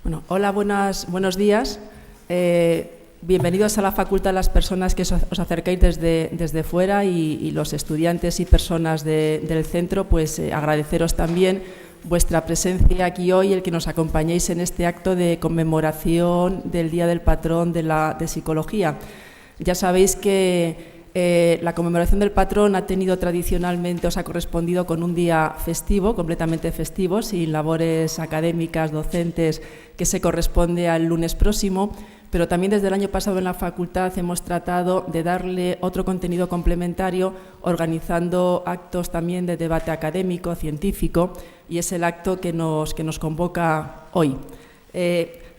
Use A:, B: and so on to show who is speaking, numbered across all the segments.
A: Bueno, hola, buenos días. Bienvenidos a la facultad las personas que os acercáis desde fuera y los estudiantes y personas del centro, pues agradeceros también vuestra presencia aquí hoy, el que nos acompañéis en este acto de conmemoración del Día del Patrón de Psicología. Ya sabéis que la conmemoración del patrón ha tenido tradicionalmente, os ha correspondido con un día festivo, completamente festivo, sin labores académicas, docentes, que se corresponde al lunes próximo, pero también desde el año pasado en la facultad hemos tratado de darle otro contenido complementario, organizando actos también de debate académico, científico, y es el acto que nos convoca hoy.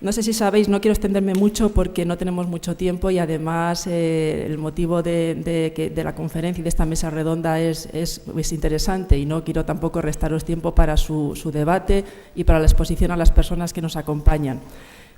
A: No sé si sabéis, no quiero extenderme mucho porque no tenemos mucho tiempo y además el motivo de la conferencia y de esta mesa redonda es interesante y no quiero tampoco restaros tiempo para su debate y para la exposición a las personas que nos acompañan.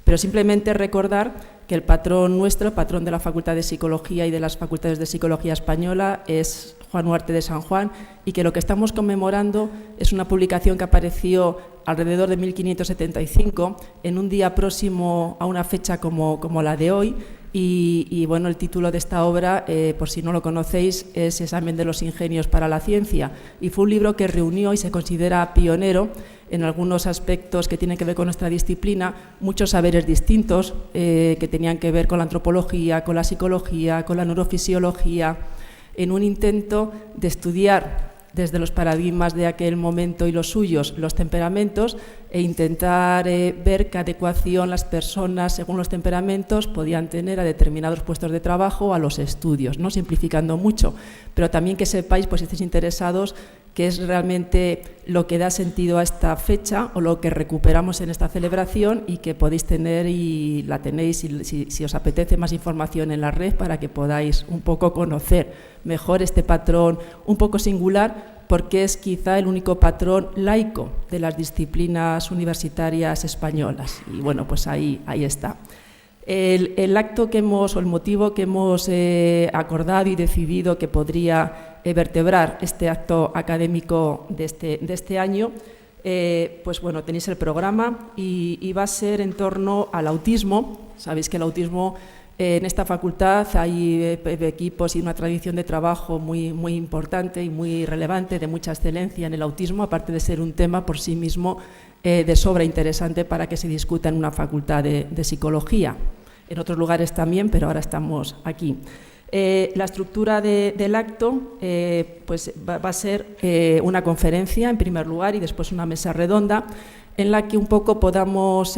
A: Pero simplemente recordar que el patrón nuestro, el patrón de la Facultad de Psicología y de las Facultades de Psicología Española es Juan Huarte de San Juan y que lo que estamos conmemorando es una publicación que apareció alrededor de 1575 en un día próximo a una fecha como la de hoy y bueno, el título de esta obra, por si no lo conocéis, es Examen de los ingenios para la ciencia y fue un libro que reunió y se considera pionero en algunos aspectos que tienen que ver con nuestra disciplina, muchos saberes distintos que tenían que ver con la antropología, con la psicología, con la neurofisiología, en un intento de estudiar desde los paradigmas de aquel momento y los suyos, los temperamentos, e intentar ver qué adecuación las personas, según los temperamentos, podían tener a determinados puestos de trabajo o a los estudios, no simplificando mucho, pero también que sepáis, pues si estáis interesados, qué es realmente lo que da sentido a esta fecha o lo que recuperamos en esta celebración y que podéis tener y la tenéis si os apetece más información en la red para que podáis un poco conocer mejor este patrón un poco singular porque es quizá el único patrón laico de las disciplinas universitarias españolas y bueno, pues ahí está. El acto que hemos, o el motivo que hemos acordado y decidido que podría vertebrar este acto académico de este año, pues bueno, tenéis el programa y va a ser en torno al autismo. Sabéis que el autismo en esta facultad hay equipos y una tradición de trabajo muy importante y muy relevante, de mucha excelencia en el autismo, aparte de ser un tema por sí mismo de sobra interesante para que se discuta en una facultad de psicología. En otros lugares también, pero ahora estamos aquí. La estructura del acto pues va a ser una conferencia en primer lugar y después una mesa redonda en la que un poco podamos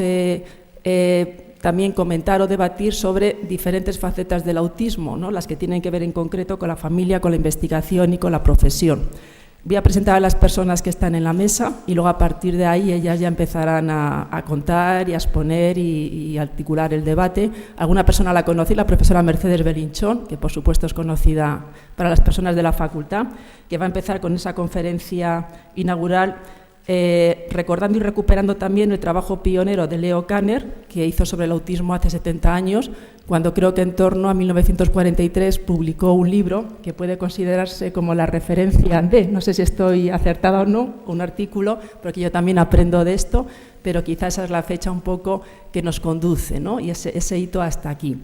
A: también comentar o debatir sobre diferentes facetas del autismo, ¿no? Las que tienen que ver en concreto con la familia, con la investigación y con la profesión. Voy a presentar a las personas que están en la mesa y luego a partir de ahí ellas ya empezarán a contar y a exponer y articular el debate. Alguna persona la conocí, la profesora Mercedes Belinchón, que por supuesto es conocida para las personas de la facultad, que va a empezar con esa conferencia inaugural recordando y recuperando también el trabajo pionero de Leo Kanner, que hizo sobre el autismo hace 70 años, cuando creo que en torno a 1943 publicó un libro que puede considerarse como la referencia de, no sé si estoy acertada o no, un artículo, porque yo también aprendo de esto, pero quizás esa es la fecha un poco que nos conduce, ¿no? Y ese hito hasta aquí.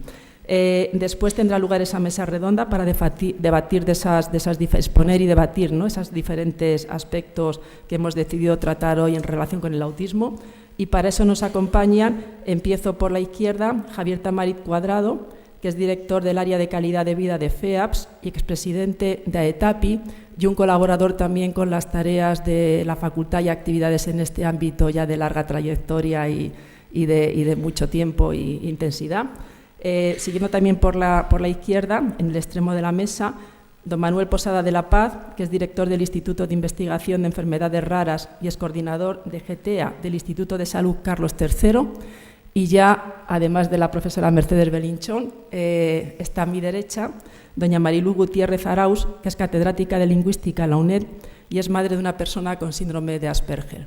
A: Después tendrá lugar esa mesa redonda para debatir exponer y debatir, ¿no? Esos diferentes aspectos que hemos decidido tratar hoy en relación con el autismo. Y para eso nos acompañan, empiezo por la izquierda, Javier Tamarit Cuadrado, que es director del área de calidad de vida de FEAPS y expresidente de AETAPI, y un colaborador también con las tareas de la facultad y actividades en este ámbito ya de larga trayectoria y de mucho tiempo e intensidad. Siguiendo también por la izquierda, en el extremo de la mesa, don Manuel Posada de la Paz, que es director del Instituto de Investigación de Enfermedades Raras y es coordinador de GTA del Instituto de Salud Carlos III. Y ya, además de la profesora Mercedes Belinchón, está a mi derecha doña Marilú Gutiérrez Arauz, que es catedrática de Lingüística en la UNED y es madre de una persona con síndrome de Asperger.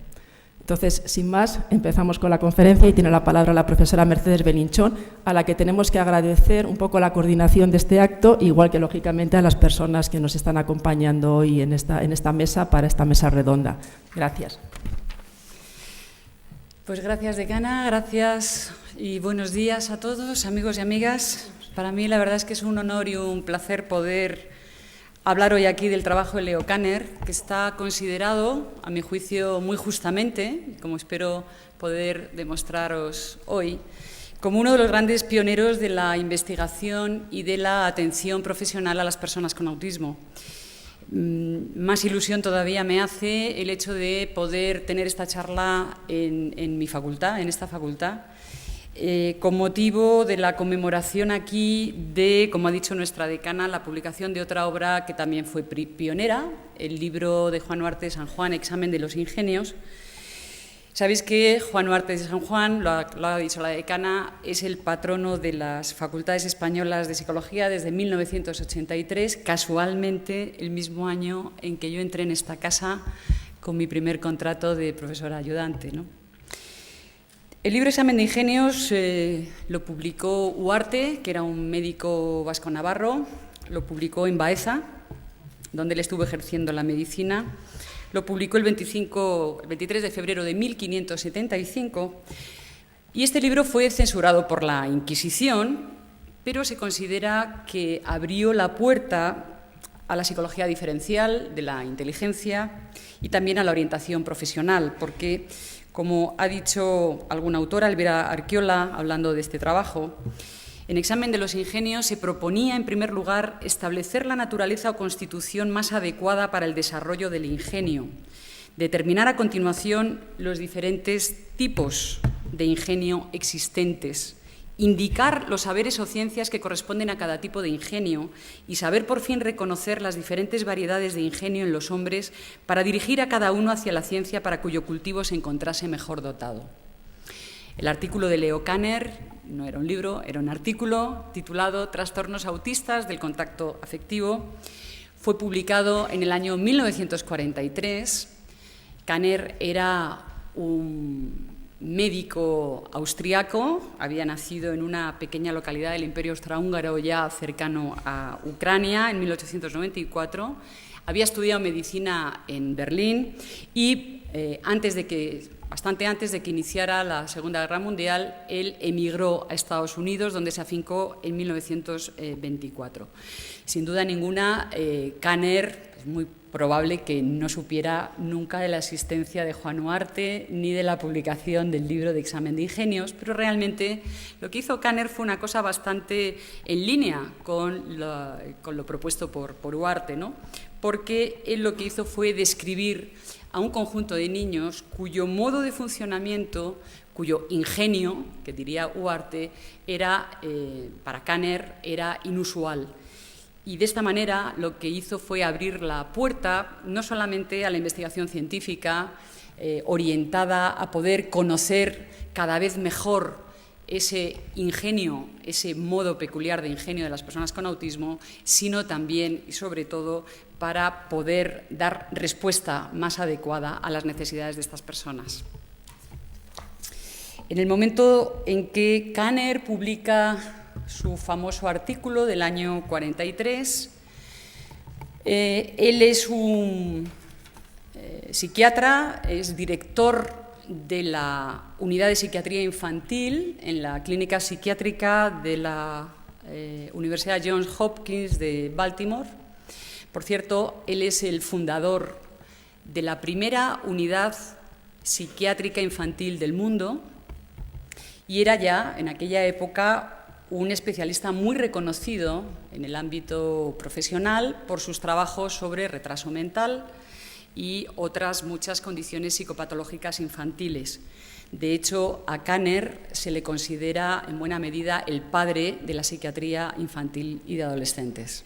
A: Entonces, sin más, empezamos con la conferencia y tiene la palabra la profesora Mercedes Belinchón, a la que tenemos que agradecer un poco la coordinación de este acto, igual que, lógicamente, a las personas que nos están acompañando hoy en esta mesa, para esta mesa redonda. Gracias.
B: Pues gracias, decana, gracias y buenos días a todos, amigos y amigas. Para mí la verdad es que es un honor y un placer poder hablar hoy aquí del trabajo de Leo Kanner, que está considerado, a mi juicio, muy justamente, como espero poder demostraros hoy, como uno de los grandes pioneros de la investigación y de la atención profesional a las personas con autismo. Más ilusión todavía me hace el hecho de poder tener esta charla en mi facultad, en esta facultad, con motivo de la conmemoración aquí de, como ha dicho nuestra decana, la publicación de otra obra que también fue pionera, el libro de Juan Huarte de San Juan, Examen de los Ingenios. Sabéis que Juan Huarte de San Juan, lo ha dicho la decana, es el patrono de las facultades españolas de psicología desde 1983, casualmente el mismo año en que yo entré en esta casa con mi primer contrato de profesora ayudante, ¿no? El libro Examen de Ingenios lo publicó Huarte, que era un médico vasco-navarro, lo publicó en Baeza, donde él estuvo ejerciendo la medicina. Lo publicó el 23 de febrero de 1575 y este libro fue censurado por la Inquisición, pero se considera que abrió la puerta a la psicología diferencial de la inteligencia y también a la orientación profesional, porque, como ha dicho alguna autora, Elvira Arquiola, hablando de este trabajo, en Examen de los Ingenios se proponía, en primer lugar, establecer la naturaleza o constitución más adecuada para el desarrollo del ingenio, determinar a continuación los diferentes tipos de ingenio existentes, indicar los saberes o ciencias que corresponden a cada tipo de ingenio y saber por fin reconocer las diferentes variedades de ingenio en los hombres para dirigir a cada uno hacia la ciencia para cuyo cultivo se encontrase mejor dotado. El artículo de Leo Kanner no era un libro, era un artículo titulado Trastornos autistas del contacto afectivo. Fue publicado en el año 1943. Kanner era un médico austriaco, había nacido en una pequeña localidad del Imperio Austrohúngaro ya cercano a Ucrania en 1894. Había estudiado medicina en Berlín y bastante antes de que iniciara la Segunda Guerra Mundial, él emigró a Estados Unidos, donde se afincó en 1924. Sin duda ninguna, Kanner es muy probable que no supiera nunca de la existencia de Juan Huarte ni de la publicación del libro de Examen de Ingenios, pero realmente lo que hizo Kanner fue una cosa bastante en línea con lo propuesto por Huarte, ¿no? Porque él lo que hizo fue describir a un conjunto de niños cuyo modo de funcionamiento, cuyo ingenio, que diría Huarte, para Kanner era inusual. Y de esta manera lo que hizo fue abrir la puerta no solamente a la investigación científica orientada a poder conocer cada vez mejor ese ingenio, ese modo peculiar de ingenio de las personas con autismo, sino también y sobre todo para poder dar respuesta más adecuada a las necesidades de estas personas. En el momento en que Kanner publica su famoso artículo del año 43, él es un psiquiatra, es director de la Unidad de Psiquiatría Infantil en la Clínica Psiquiátrica de la Universidad Johns Hopkins de Baltimore. Por cierto, él es el fundador de la primera unidad psiquiátrica infantil del mundo y era ya, en aquella época, un especialista muy reconocido en el ámbito profesional por sus trabajos sobre retraso mental y otras muchas condiciones psicopatológicas infantiles. De hecho, a Kanner se le considera en buena medida el padre de la psiquiatría infantil y de adolescentes.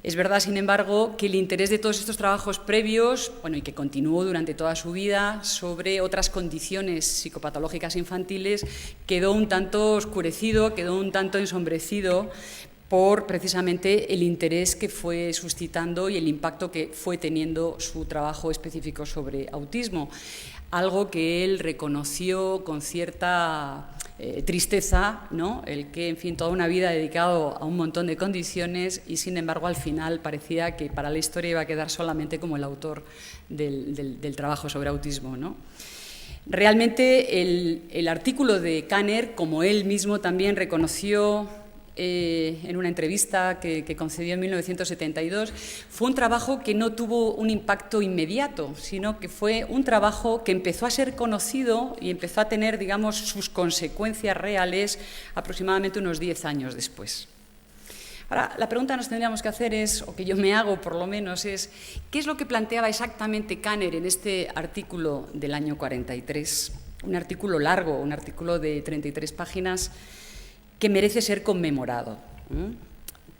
B: Es verdad, sin embargo, que el interés de todos estos trabajos previos, y que continuó durante toda su vida, sobre otras condiciones psicopatológicas infantiles, quedó un tanto oscurecido, quedó un tanto ensombrecido por precisamente el interés que fue suscitando y el impacto que fue teniendo su trabajo específico sobre autismo. Algo que él reconoció con cierta tristeza, ¿no? El que, en fin, toda una vida dedicado a un montón de condiciones y, sin embargo, al final parecía que para la historia iba a quedar solamente como el autor del trabajo sobre autismo, ¿no? Realmente el artículo de Kanner, como él mismo también reconoció en una entrevista que concedió en 1972, fue un trabajo que no tuvo un impacto inmediato, sino que fue un trabajo que empezó a ser conocido y empezó a tener, digamos, sus consecuencias reales aproximadamente unos 10 años después. Ahora, la pregunta que nos tendríamos que hacer es, o que yo me hago por lo menos, es ¿qué es lo que planteaba exactamente Kanner en este artículo del año 43? Un artículo largo, un artículo de 33 páginas que merece ser conmemorado.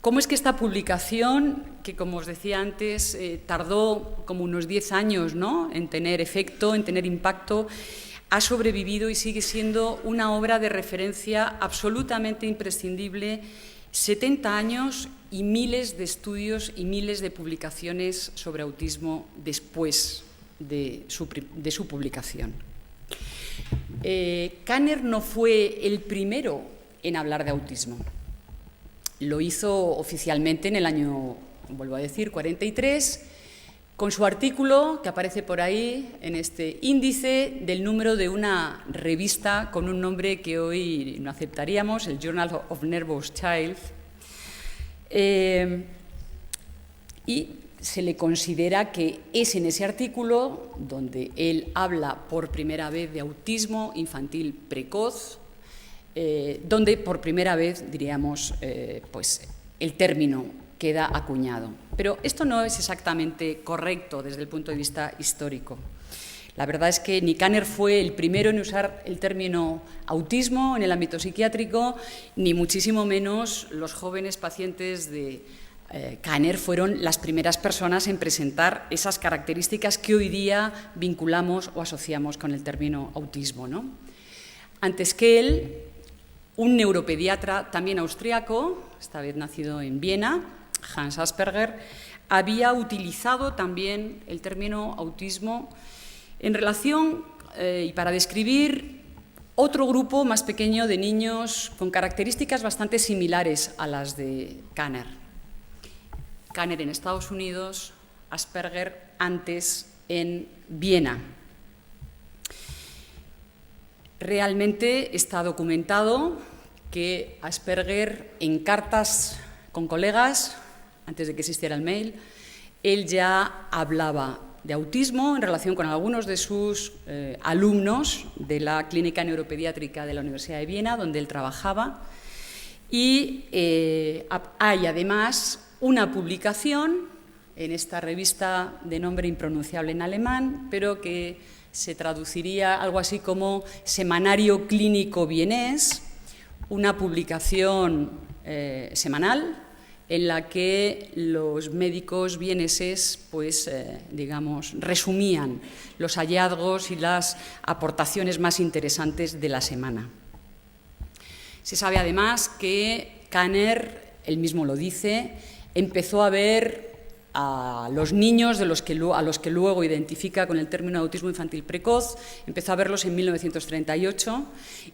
B: ¿Cómo es que esta publicación, que como os decía antes, tardó como unos 10 años, ¿no?, en tener efecto, en tener impacto, ha sobrevivido y sigue siendo una obra de referencia absolutamente imprescindible, 70 años y miles de estudios y miles de publicaciones sobre autismo después de su publicación? Kanner no fue el primero en hablar de autismo. Lo hizo oficialmente en el año, vuelvo a decir, 43, con su artículo que aparece por ahí en este índice del número de una revista con un nombre que hoy no aceptaríamos, el Journal of Nervous Child, y se le considera que es en ese artículo donde él habla por primera vez de autismo infantil precoz, donde por primera vez, diríamos, pues el término queda acuñado. Pero esto no es exactamente correcto desde el punto de vista histórico. La verdad es que ni Kanner fue el primero en usar el término autismo en el ámbito psiquiátrico, ni muchísimo menos los jóvenes pacientes de Kanner fueron las primeras personas en presentar esas características que hoy día vinculamos o asociamos con el término autismo, ¿no? Antes que él, un neuropediatra también austriaco, esta vez nacido en Viena, Hans Asperger, había utilizado también el término autismo en relación y para describir otro grupo más pequeño de niños con características bastante similares a las de Kanner. Kanner en Estados Unidos, Asperger antes en Viena. Realmente está documentado que Asperger, en cartas con colegas, antes de que existiera el mail, él ya hablaba de autismo en relación con algunos de sus alumnos de la Clínica Neuropediátrica de la Universidad de Viena, donde él trabajaba, y hay además una publicación en esta revista de nombre impronunciable en alemán, pero que se traduciría algo así como Semanario Clínico Vienés, una publicación semanal en la que los médicos vieneses, pues, digamos, resumían los hallazgos y las aportaciones más interesantes de la semana. Se sabe además que Kanner, él mismo lo dice, empezó a ver a los niños a los que luego identifica con el término autismo infantil precoz, empezó a verlos en 1938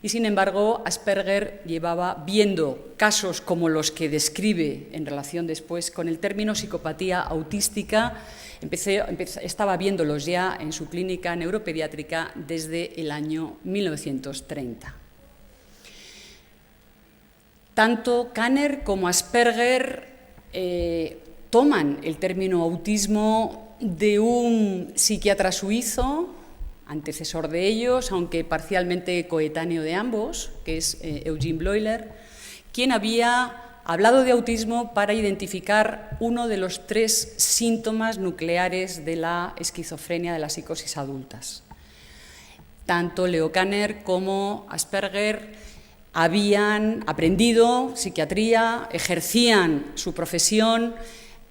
B: y, sin embargo, Asperger llevaba viendo casos como los que describe en relación después con el término psicopatía autística, estaba viéndolos ya en su clínica neuropediátrica desde el año 1930. Tanto Kanner como Asperger toman el término autismo de un psiquiatra suizo, antecesor de ellos, aunque parcialmente coetáneo de ambos, que es Eugene Bleuler, quien había hablado de autismo para identificar uno de los 3 síntomas nucleares de la esquizofrenia, de las psicosis adultas. Tanto Leo Kanner como Asperger habían aprendido psiquiatría, ejercían su profesión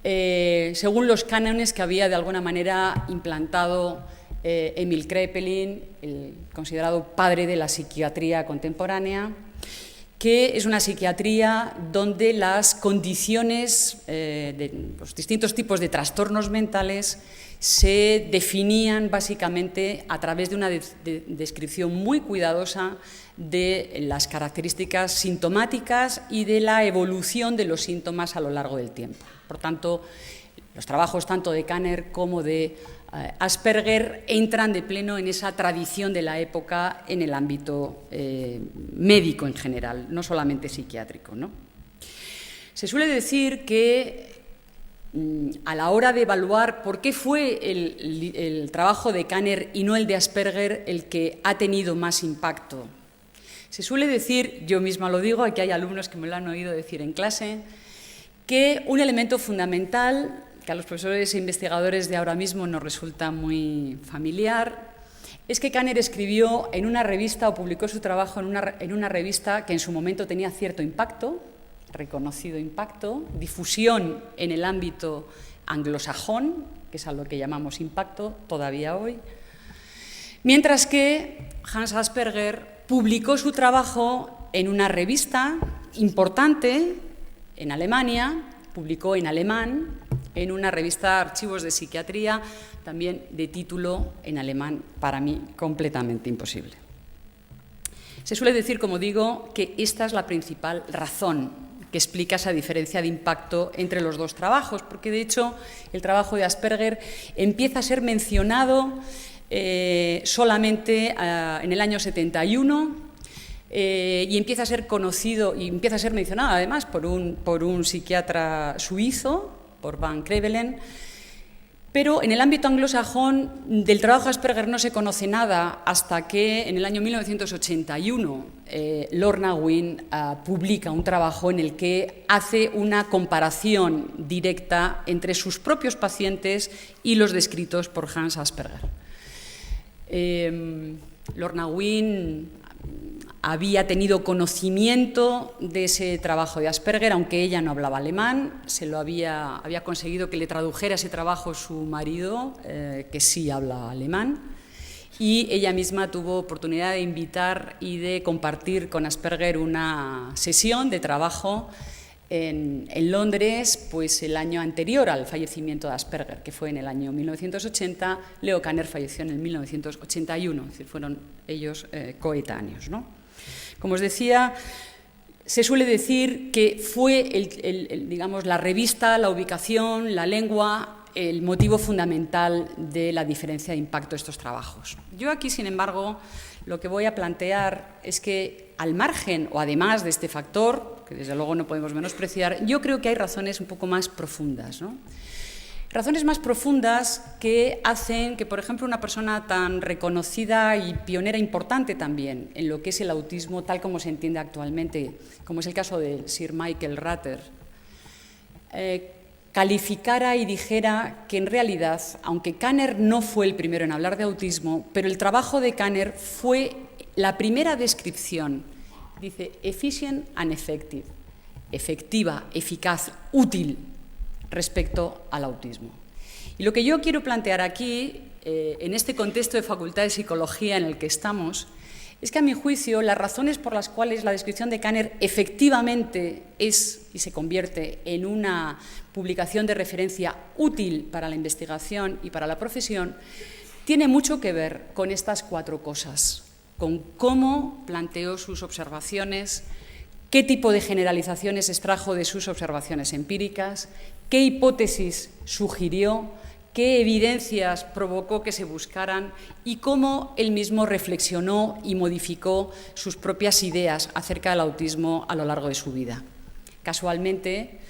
B: según los cánones que había de alguna manera implantado Emil Kraepelin, el considerado padre de la psiquiatría contemporánea, que es una psiquiatría donde las condiciones de los distintos tipos de trastornos mentales se definían básicamente a través de una descripción muy cuidadosa de las características sintomáticas y de la evolución de los síntomas a lo largo del tiempo. Por tanto, Los trabajos tanto de Kanner como de Asperger entran de pleno en esa tradición de la época en el ámbito médico en general, no solamente psiquiátrico, ¿no? Se suele decir que a la hora de evaluar por qué fue el trabajo de Kanner y no el de Asperger el que ha tenido más impacto, se suele decir, yo misma lo digo, aquí hay alumnos que me lo han oído decir en clase, que un elemento fundamental que a los profesores e investigadores de ahora mismo nos resulta muy familiar, es que Kanner escribió en una revista o publicó su trabajo en una revista que en su momento tenía cierto impacto, reconocido impacto, difusión en el ámbito anglosajón, que es a lo que llamamos impacto todavía hoy, mientras que Hans Asperger publicó su trabajo en una revista importante en Alemania, publicó en alemán, en una revista Archivos de Psiquiatría, también de título en alemán, para mí completamente imposible. Se suele decir, como digo, que esta es la principal razón que explica esa diferencia de impacto entre los dos trabajos, porque de hecho el trabajo de Asperger empieza a ser mencionado solamente en el año 71 y empieza a ser conocido y empieza a ser mencionado además por un psiquiatra suizo, por Van Crevelen, pero en el ámbito anglosajón del trabajo de Asperger no se conoce nada hasta que en el año 1981 Lorna Wynne publica un trabajo en el que hace una comparación directa entre sus propios pacientes y los descritos por Hans Asperger. Lorna Wynne había tenido conocimiento de ese trabajo de Asperger, aunque ella no hablaba alemán, había conseguido que le tradujera ese trabajo su marido, que sí habla alemán, y ella misma tuvo oportunidad de invitar y de compartir con Asperger una sesión de trabajo en Londres, pues el año anterior al fallecimiento de Asperger, que fue en el año 1980, Leo Kanner falleció en el 1981, es decir, fueron ellos coetáneos, ¿no? Como os decía, se suele decir que fue digamos, la revista, la ubicación, la lengua, el motivo fundamental de la diferencia de impacto de estos trabajos. Yo aquí, sin embargo, lo que voy a plantear es que al margen o además de este factor, que desde luego no podemos menospreciar, yo creo que hay razones un poco más profundas, ¿no? Razones más profundas que hacen que, por ejemplo, una persona tan reconocida y pionera importante también en lo que es el autismo tal como se entiende actualmente, como es el caso de Sir Michael Rutter, calificara y dijera que en realidad, aunque Kanner no fue el primero en hablar de autismo, pero el trabajo de Kanner fue la primera descripción, dice, efficient and effective, efectiva, eficaz, útil, respecto al autismo. Y lo que yo quiero plantear aquí, en este contexto de Facultad de Psicología en el que estamos, es que a mi juicio las razones por las cuales la descripción de Kanner efectivamente es y se convierte en una publicación de referencia útil para la investigación y para la profesión, tiene mucho que ver con estas cuatro cosas, con cómo planteó sus observaciones, qué tipo de generalizaciones extrajo de sus observaciones empíricas, qué hipótesis sugirió, qué evidencias provocó que se buscaran y cómo él mismo reflexionó y modificó sus propias ideas acerca del autismo a lo largo de su vida. Casualmente,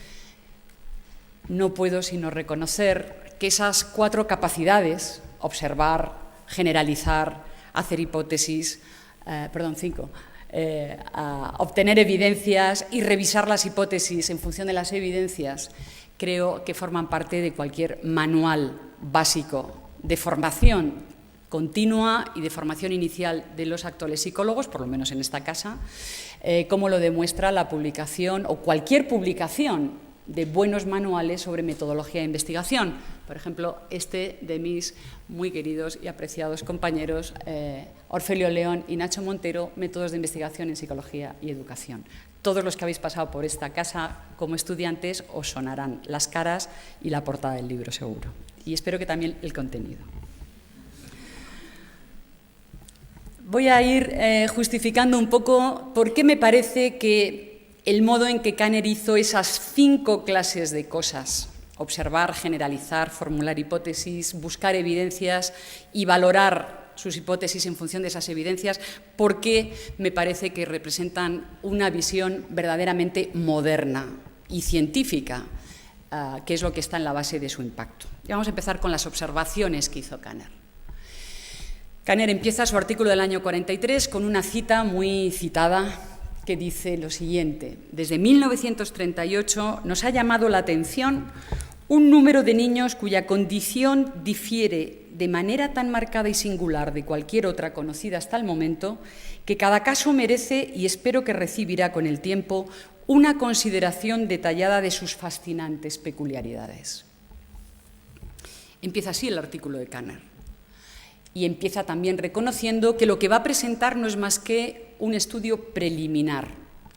B: no puedo sino reconocer que esas cuatro capacidades, observar, generalizar, hacer hipótesis, obtener evidencias y revisar las hipótesis en función de las evidencias, creo que forman parte de cualquier manual básico de formación continua y de formación inicial de los actuales psicólogos, por lo menos en esta casa, como lo demuestra la publicación o cualquier publicación de buenos manuales sobre metodología de investigación. Por ejemplo, este de mis muy queridos y apreciados compañeros Orfelio León y Nacho Montero, Métodos de Investigación en Psicología y Educación. Todos los que habéis pasado por esta casa como estudiantes os sonarán las caras y la portada del libro, seguro. Y espero que también el contenido. Voy a ir justificando un poco por qué me parece que el modo en que Kanner hizo esas 5 clases de cosas observar, generalizar, formular hipótesis, buscar evidencias y valorar sus hipótesis en función de esas evidencias, porque me parece que representan una visión verdaderamente moderna y científica, que es lo que está en la base de su impacto. Y vamos a empezar con las observaciones que hizo Kanner. Kanner empieza su artículo del año 43 con una cita muy citada que dice lo siguiente: desde 1938 nos ha llamado la atención un número de niños cuya condición difiere de manera tan marcada y singular de cualquier otra conocida hasta el momento, que cada caso merece y espero que recibirá con el tiempo una consideración detallada de sus fascinantes peculiaridades. Empieza así el artículo de Kanner. Y empieza también reconociendo que lo que va a presentar no es más que un estudio preliminar,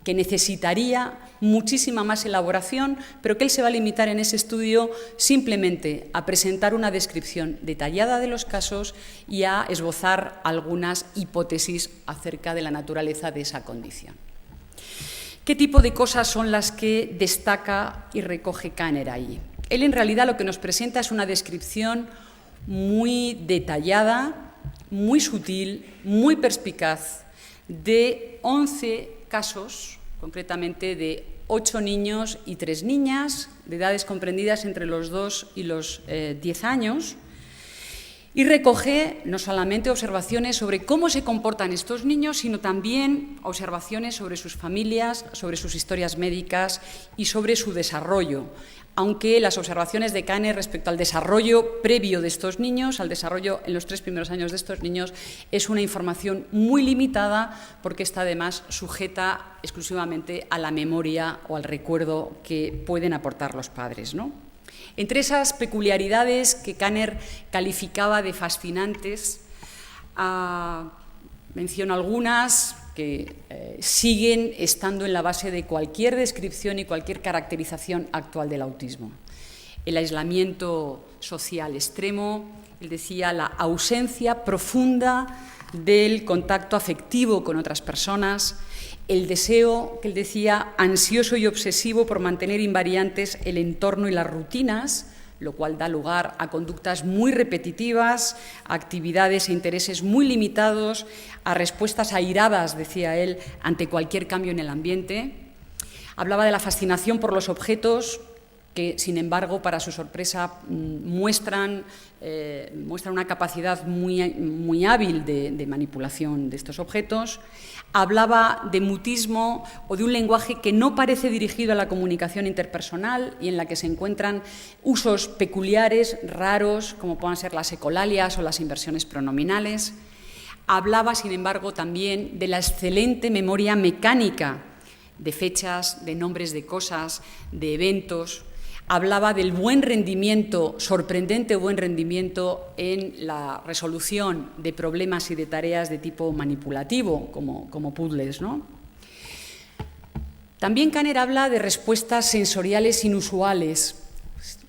B: que necesitaría muchísima más elaboración, pero que él se va a limitar en ese estudio simplemente a presentar una descripción detallada de los casos y a esbozar algunas hipótesis acerca de la naturaleza de esa condición. ¿Qué tipo de cosas son las que destaca y recoge Kanner ahí? Él en realidad lo que nos presenta es una descripción muy detallada, muy sutil, muy perspicaz, de 11 casos, concretamente de 8 niños y 3 niñas, de edades comprendidas entre los 2 y los 10 años, y recoge no solamente observaciones sobre cómo se comportan estos niños, sino también observaciones sobre sus familias, sobre sus historias médicas y sobre su desarrollo, aunque las observaciones de Kanner respecto al desarrollo previo de estos niños, al desarrollo en los 3 primeros años de estos niños, es una información muy limitada, porque está además sujeta exclusivamente a la memoria o al recuerdo que pueden aportar los padres, ¿no? Entre esas peculiaridades que Kanner calificaba de fascinantes, menciono algunas que siguen estando en la base de cualquier descripción y cualquier caracterización actual del autismo. El aislamiento social extremo, él decía, la ausencia profunda del contacto afectivo con otras personas, el deseo, que él decía, ansioso y obsesivo por mantener invariantes el entorno y las rutinas, lo cual da lugar a conductas muy repetitivas, a actividades e intereses muy limitados, a respuestas airadas, decía él, ante cualquier cambio en el ambiente. Hablaba de la fascinación por los objetos, que, sin embargo, para su sorpresa, muestran una capacidad muy hábil de manipulación de estos objetos. Hablaba de mutismo o de un lenguaje que no parece dirigido a la comunicación interpersonal y en la que se encuentran usos peculiares, raros, como puedan ser las ecolalias o las inversiones pronominales. Hablaba, sin embargo, también de la excelente memoria mecánica de fechas, de nombres de cosas, de eventos. Hablaba del buen rendimiento, sorprendente buen rendimiento en la resolución de problemas y de tareas de tipo manipulativo, como puzzles, ¿no? También Kanner habla de respuestas sensoriales inusuales,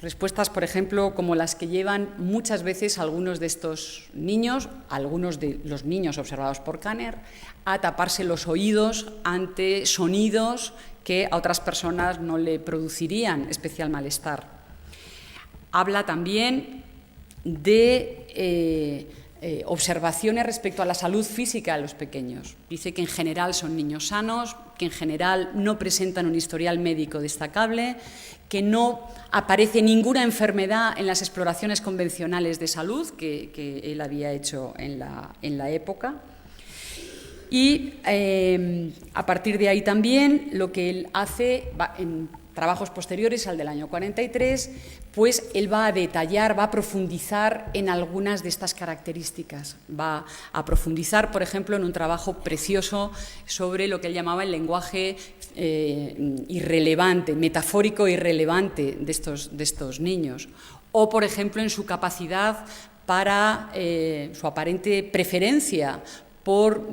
B: respuestas, por ejemplo, como las que llevan muchas veces algunos de estos niños, algunos de los niños observados por Kanner, a taparse los oídos ante sonidos que a otras personas no le producirían especial malestar. Habla también de observaciones respecto a la salud física de los pequeños. Dice que en general son niños sanos, que en general no presentan un historial médico destacable, que no aparece ninguna enfermedad en las exploraciones convencionales de salud que él había hecho en la época. Y a partir de ahí también lo que él hace en trabajos posteriores al del año 43, pues él va a detallar, va a profundizar en algunas de estas características. Va a profundizar, por ejemplo, en un trabajo precioso sobre lo que él llamaba el lenguaje irrelevante, metafórico irrelevante de estos niños. O, por ejemplo, en su capacidad para su aparente preferencia por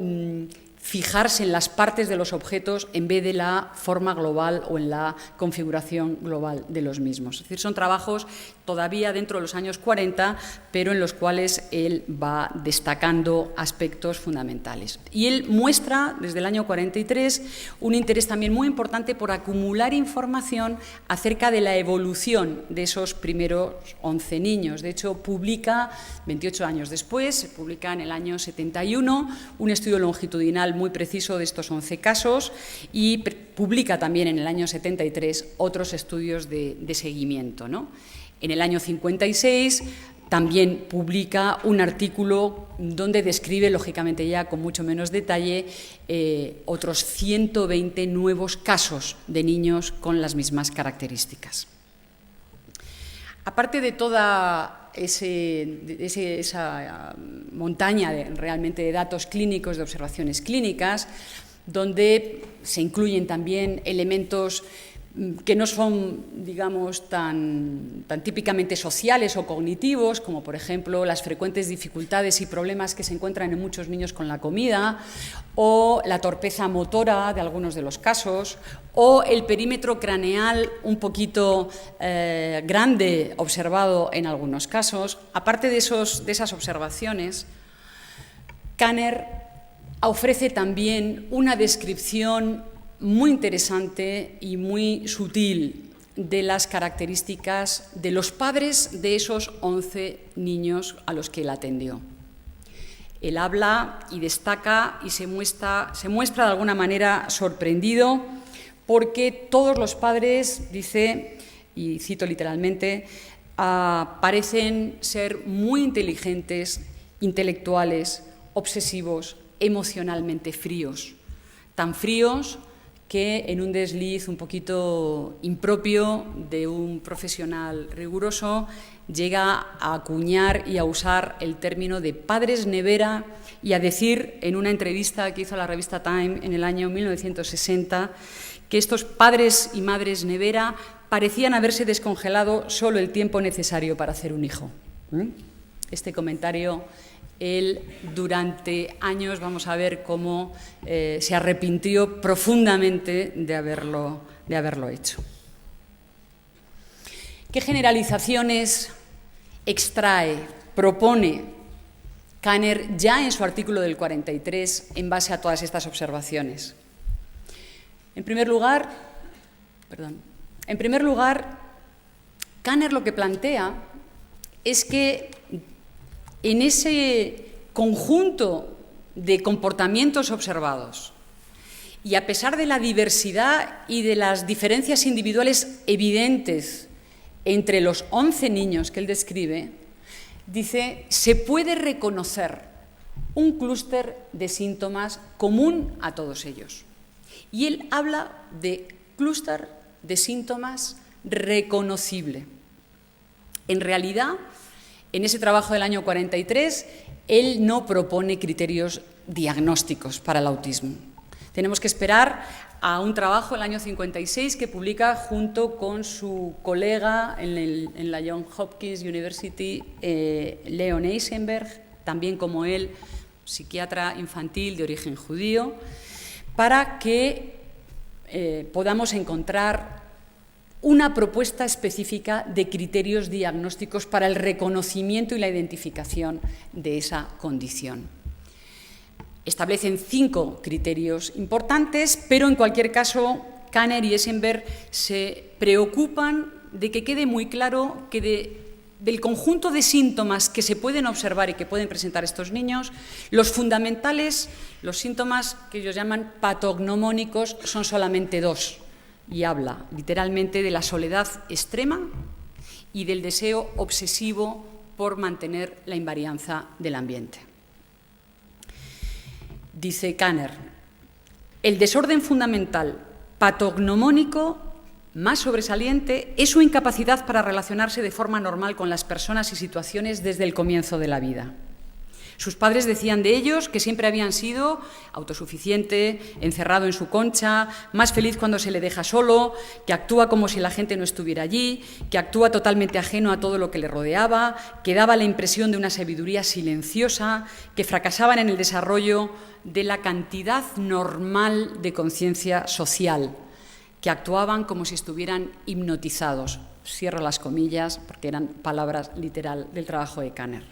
B: fijarse en las partes de los objetos en vez de la forma global o en la configuración global de los mismos. Es decir, son trabajos todavía dentro de los años 40, pero en los cuales él va destacando aspectos fundamentales. Y él muestra, desde el año 43, un interés también muy importante por acumular información acerca de la evolución de esos primeros 11 niños. De hecho, publica, 28 años después, se publica en el año 71, un estudio longitudinal muy preciso de estos 11 casos y publica también en el año 73 otros estudios de seguimiento, ¿no? En el año 56 también publica un artículo donde describe, lógicamente ya con mucho menos detalle, otros 120 nuevos casos de niños con las mismas características. Aparte de toda esa montaña realmente de datos clínicos, de observaciones clínicas, donde se incluyen también elementos que no son, digamos, tan típicamente sociales o cognitivos, como por ejemplo las frecuentes dificultades y problemas que se encuentran en muchos niños con la comida, o la torpeza motora de algunos de los casos, o el perímetro craneal un poquito grande observado en algunos casos. Aparte de esas observaciones, Kanner ofrece también una descripción muy interesante y muy sutil de las características de los padres de esos 11 niños a los que él atendió. Él habla y destaca y se muestra de alguna manera sorprendido porque todos los padres, dice, y cito literalmente, parecen ser muy inteligentes, intelectuales, obsesivos, emocionalmente fríos. Tan fríos que en un desliz un poquito impropio de un profesional riguroso llega a acuñar y a usar el término de padres nevera y a decir en una entrevista que hizo a la revista Time en el año 1960 que estos padres y madres nevera parecían haberse descongelado solo el tiempo necesario para hacer un hijo. Este comentario, él durante años, vamos a ver cómo se arrepintió profundamente de haberlo hecho. ¿Qué generalizaciones extrae, propone Kanner ya en su artículo del 43 en base a todas estas observaciones? En primer lugar, Kanner lo que plantea es que en ese conjunto de comportamientos observados, y a pesar de la diversidad y de las diferencias individuales evidentes entre los 11 niños que él describe, dice, se puede reconocer un clúster de síntomas común a todos ellos. Y él habla de clúster de síntomas reconocible. En realidad, en ese trabajo del año 43, él no propone criterios diagnósticos para el autismo. Tenemos que esperar a un trabajo el año 56 que publica junto con su colega en la Johns Hopkins University, Leon Eisenberg, también como él, psiquiatra infantil de origen judío, para que podamos encontrar una propuesta específica de criterios diagnósticos para el reconocimiento y la identificación de esa condición. Establecen 5 criterios importantes, pero en cualquier caso, Kanner y Eisenberg se preocupan de que quede muy claro que del conjunto de síntomas que se pueden observar y que pueden presentar estos niños, los fundamentales, los síntomas que ellos llaman patognomónicos, son solamente 2. Y habla literalmente de la soledad extrema y del deseo obsesivo por mantener la invarianza del ambiente. Dice Kanner, el desorden fundamental patognomónico más sobresaliente es su incapacidad para relacionarse de forma normal con las personas y situaciones desde el comienzo de la vida. Sus padres decían de ellos que siempre habían sido autosuficiente, encerrado en su concha, más feliz cuando se le deja solo, que actúa como si la gente no estuviera allí, que actúa totalmente ajeno a todo lo que le rodeaba, que daba la impresión de una sabiduría silenciosa, que fracasaban en el desarrollo de la cantidad normal de conciencia social, que actuaban como si estuvieran hipnotizados. Cierro las comillas porque eran palabras literal del trabajo de Kanner.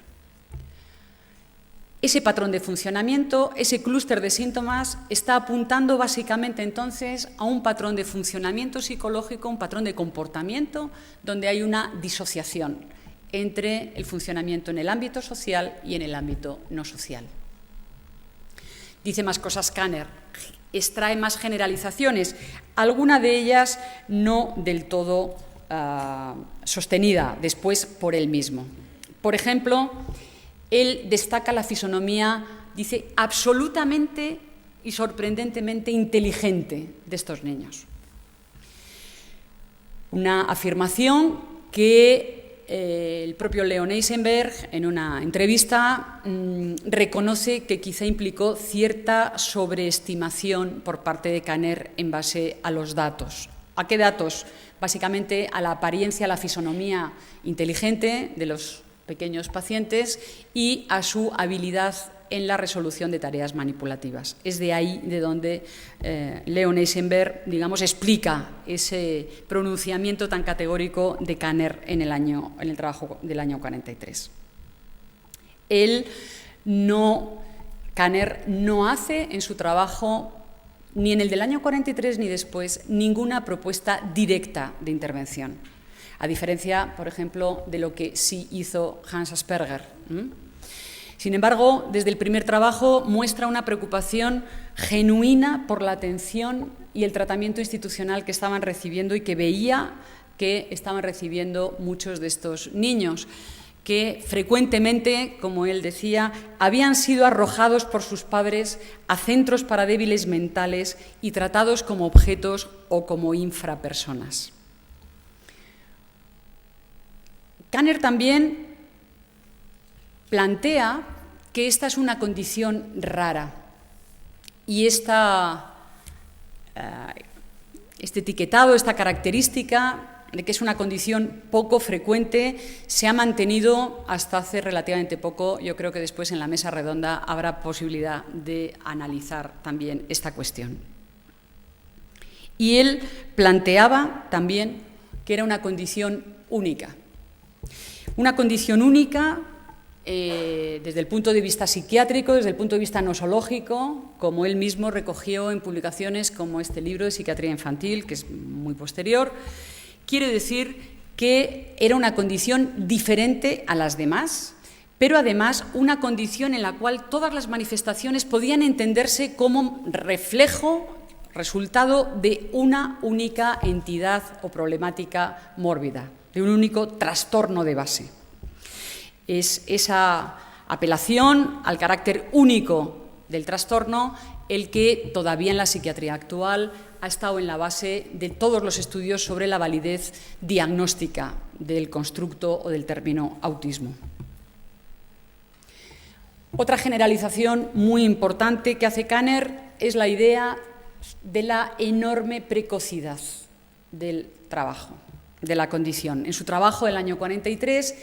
B: Ese patrón de funcionamiento, ese clúster de síntomas, está apuntando básicamente entonces a un patrón de funcionamiento psicológico, un patrón de comportamiento donde hay una disociación entre el funcionamiento en el ámbito social y en el ámbito no social. Dice más cosas Kanner, extrae más generalizaciones, alguna de ellas no del todo sostenida después por él mismo. Por ejemplo, él destaca la fisonomía, dice, absolutamente y sorprendentemente inteligente de estos niños. Una afirmación que el propio Leon Eisenberg, en una entrevista, reconoce que quizá implicó cierta sobreestimación por parte de Kanner en base a los datos. ¿A qué datos? Básicamente a la apariencia, a la fisonomía inteligente de los pequeños pacientes y a su habilidad en la resolución de tareas manipulativas. Es de ahí de donde Leon Eisenberg, digamos, explica ese pronunciamiento tan categórico de Kanner en el trabajo del año 43. Kanner no hace en su trabajo, ni en el del año 43 ni después, ninguna propuesta directa de intervención. A diferencia, por ejemplo, de lo que sí hizo Hans Asperger. Sin embargo, desde el primer trabajo muestra una preocupación genuina por la atención y el tratamiento institucional que estaban recibiendo y que veía que estaban recibiendo muchos de estos niños, que frecuentemente, como él decía, habían sido arrojados por sus padres a centros para débiles mentales y tratados como objetos o como infrapersonas. Kanner también plantea que esta es una condición rara y este etiquetado, esta característica de que es una condición poco frecuente, se ha mantenido hasta hace relativamente poco. Yo creo que después en la mesa redonda habrá posibilidad de analizar también esta cuestión. Y él planteaba también que era una condición única. Una condición única desde el punto de vista psiquiátrico, desde el punto de vista nosológico, como él mismo recogió en publicaciones como este libro de psiquiatría infantil, que es muy posterior. Quiere decir que era una condición diferente a las demás, pero además una condición en la cual todas las manifestaciones podían entenderse como reflejo, resultado de una única entidad o problemática mórbida, de un único trastorno de base. Es esa apelación al carácter único del trastorno el que todavía en la psiquiatría actual ha estado en la base de todos los estudios sobre la validez diagnóstica del constructo o del término autismo. Otra generalización muy importante que hace Kanner es la idea de la enorme precocidad del trabajo, de la condición. En su trabajo del año 43,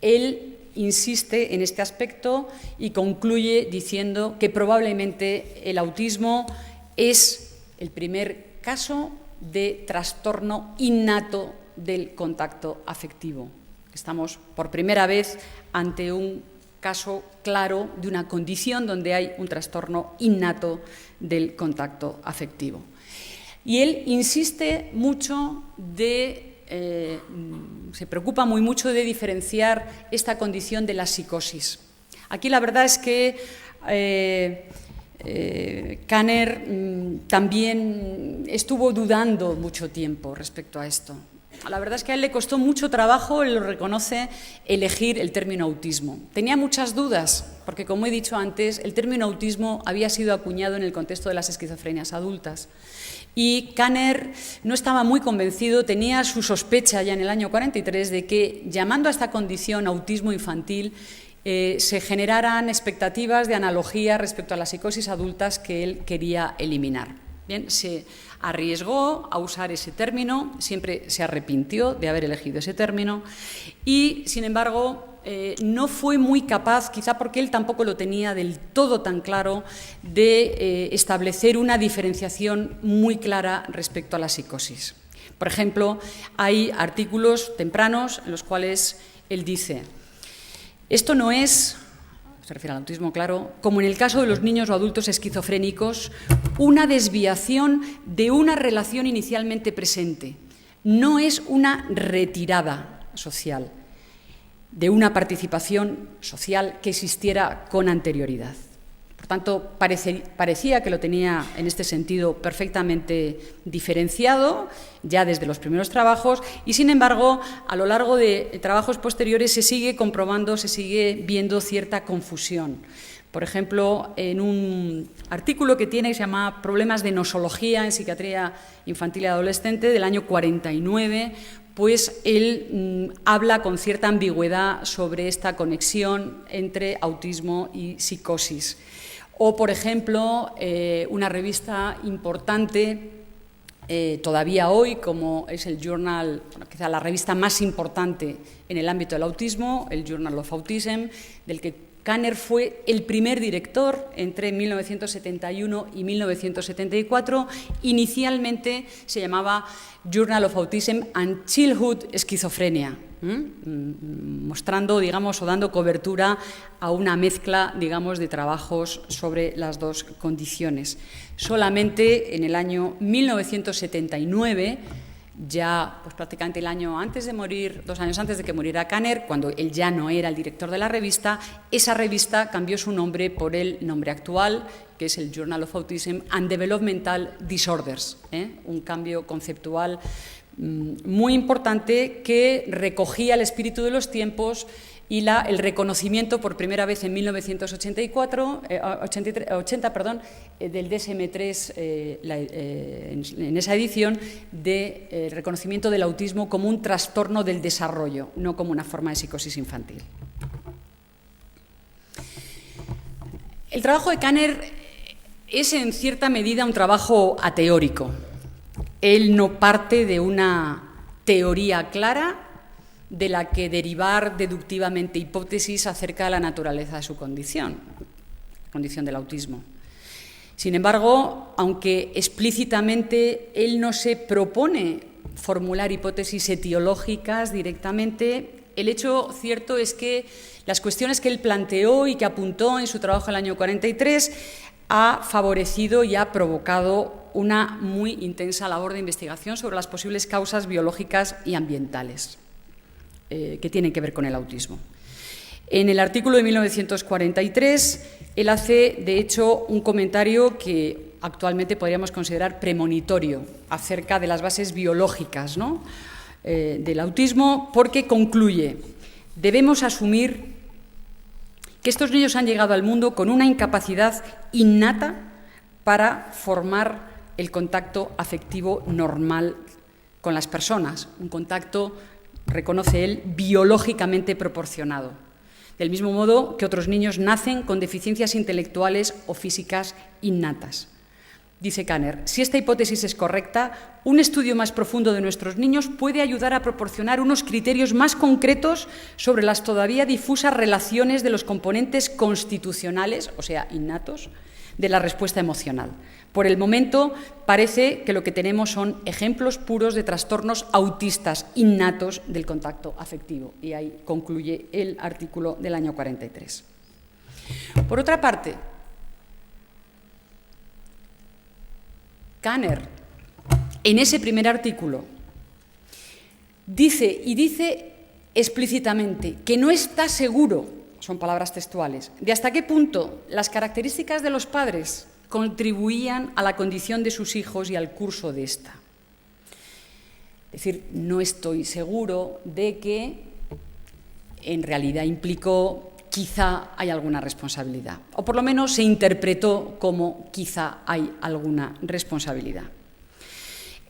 B: él insiste en este aspecto y concluye diciendo que probablemente el autismo es el primer caso de trastorno innato del contacto afectivo. Estamos por primera vez ante un caso claro de una condición donde hay un trastorno innato del contacto afectivo. Y él insiste mucho se preocupa muy mucho de diferenciar esta condición de la psicosis. Aquí la verdad es que Kanner también estuvo dudando mucho tiempo respecto a esto. La verdad es que a él le costó mucho trabajo, él lo reconoce, elegir el término autismo. Tenía muchas dudas, porque como he dicho antes, el término autismo había sido acuñado en el contexto de las esquizofrenias adultas. Y Kanner no estaba muy convencido, tenía su sospecha ya en el año 43 de que, llamando a esta condición autismo infantil, se generaran expectativas de analogía respecto a las psicosis adultas que él quería eliminar. Bien, se arriesgó a usar ese término, siempre se arrepintió de haber elegido ese término y, sin embargo, no fue muy capaz, quizá porque él tampoco lo tenía del todo tan claro, de establecer una diferenciación muy clara respecto a la psicosis. Por ejemplo, hay artículos tempranos en los cuales él dice: esto no es, se refiere al autismo, claro, como en el caso de los niños o adultos esquizofrénicos, una desviación de una relación inicialmente presente. No es una retirada social de una participación social que existiera con anterioridad. Por tanto, parecía que lo tenía en este sentido perfectamente diferenciado ya desde los primeros trabajos y, sin embargo, a lo largo de trabajos posteriores se sigue comprobando, se sigue viendo cierta confusión. Por ejemplo, en un artículo que tiene que se llama Problemas de nosología en psiquiatría infantil y adolescente del año 49, pues él habla con cierta ambigüedad sobre esta conexión entre autismo y psicosis. O, por ejemplo, una revista importante todavía hoy, como es el Journal, quizá la revista más importante en el ámbito del autismo, el Journal of Autism, del que Kanner fue el primer director entre 1971 y 1974. Inicialmente se llamaba Journal of Autism and Childhood Schizophrenia, mostrando, digamos, o dando cobertura a una mezcla, digamos, de trabajos sobre las dos condiciones. Solamente en el año 1979, ya pues, prácticamente el año antes de morir, 2 años antes de que muriera Kanner, cuando él ya no era el director de la revista, esa revista cambió su nombre por el nombre actual, que es el Journal of Autism and Developmental Disorders, un cambio conceptual muy importante que recogía el espíritu de los tiempos y el reconocimiento por primera vez en 1980 del DSM-3 en esa edición de reconocimiento del autismo como un trastorno del desarrollo, no como una forma de psicosis infantil. El trabajo de Kanner es en cierta medida un trabajo ateórico. Él no parte de una teoría clara de la que derivar deductivamente hipótesis acerca de la naturaleza de su condición, la condición del autismo. Sin embargo, aunque explícitamente él no se propone formular hipótesis etiológicas directamente, el hecho cierto es que las cuestiones que él planteó y que apuntó en su trabajo el año 43 ha favorecido y ha provocado una muy intensa labor de investigación sobre las posibles causas biológicas y ambientales que tienen que ver con el autismo. En el artículo de 1943, él hace, de hecho, un comentario que actualmente podríamos considerar premonitorio acerca de las bases biológicas, ¿no?, del autismo, porque concluye: debemos asumir que estos niños han llegado al mundo con una incapacidad innata para formar el contacto afectivo normal con las personas, un contacto, reconoce él, biológicamente proporcionado. Del mismo modo que otros niños nacen con deficiencias intelectuales o físicas innatas. Dice Kanner, si esta hipótesis es correcta, un estudio más profundo de nuestros niños puede ayudar a proporcionar unos criterios más concretos sobre las todavía difusas relaciones de los componentes constitucionales, o sea, innatos, de la respuesta emocional. Por el momento, parece que lo que tenemos son ejemplos puros de trastornos autistas innatos del contacto afectivo. Y ahí concluye el artículo del año 43. Por otra parte, Kanner, en ese primer artículo, dice explícitamente que no está seguro, son palabras textuales, de hasta qué punto las características de los padres contribuían a la condición de sus hijos y al curso de esta. Es decir, no estoy seguro de que en realidad implicó quizá hay alguna responsabilidad, o por lo menos se interpretó como quizá hay alguna responsabilidad.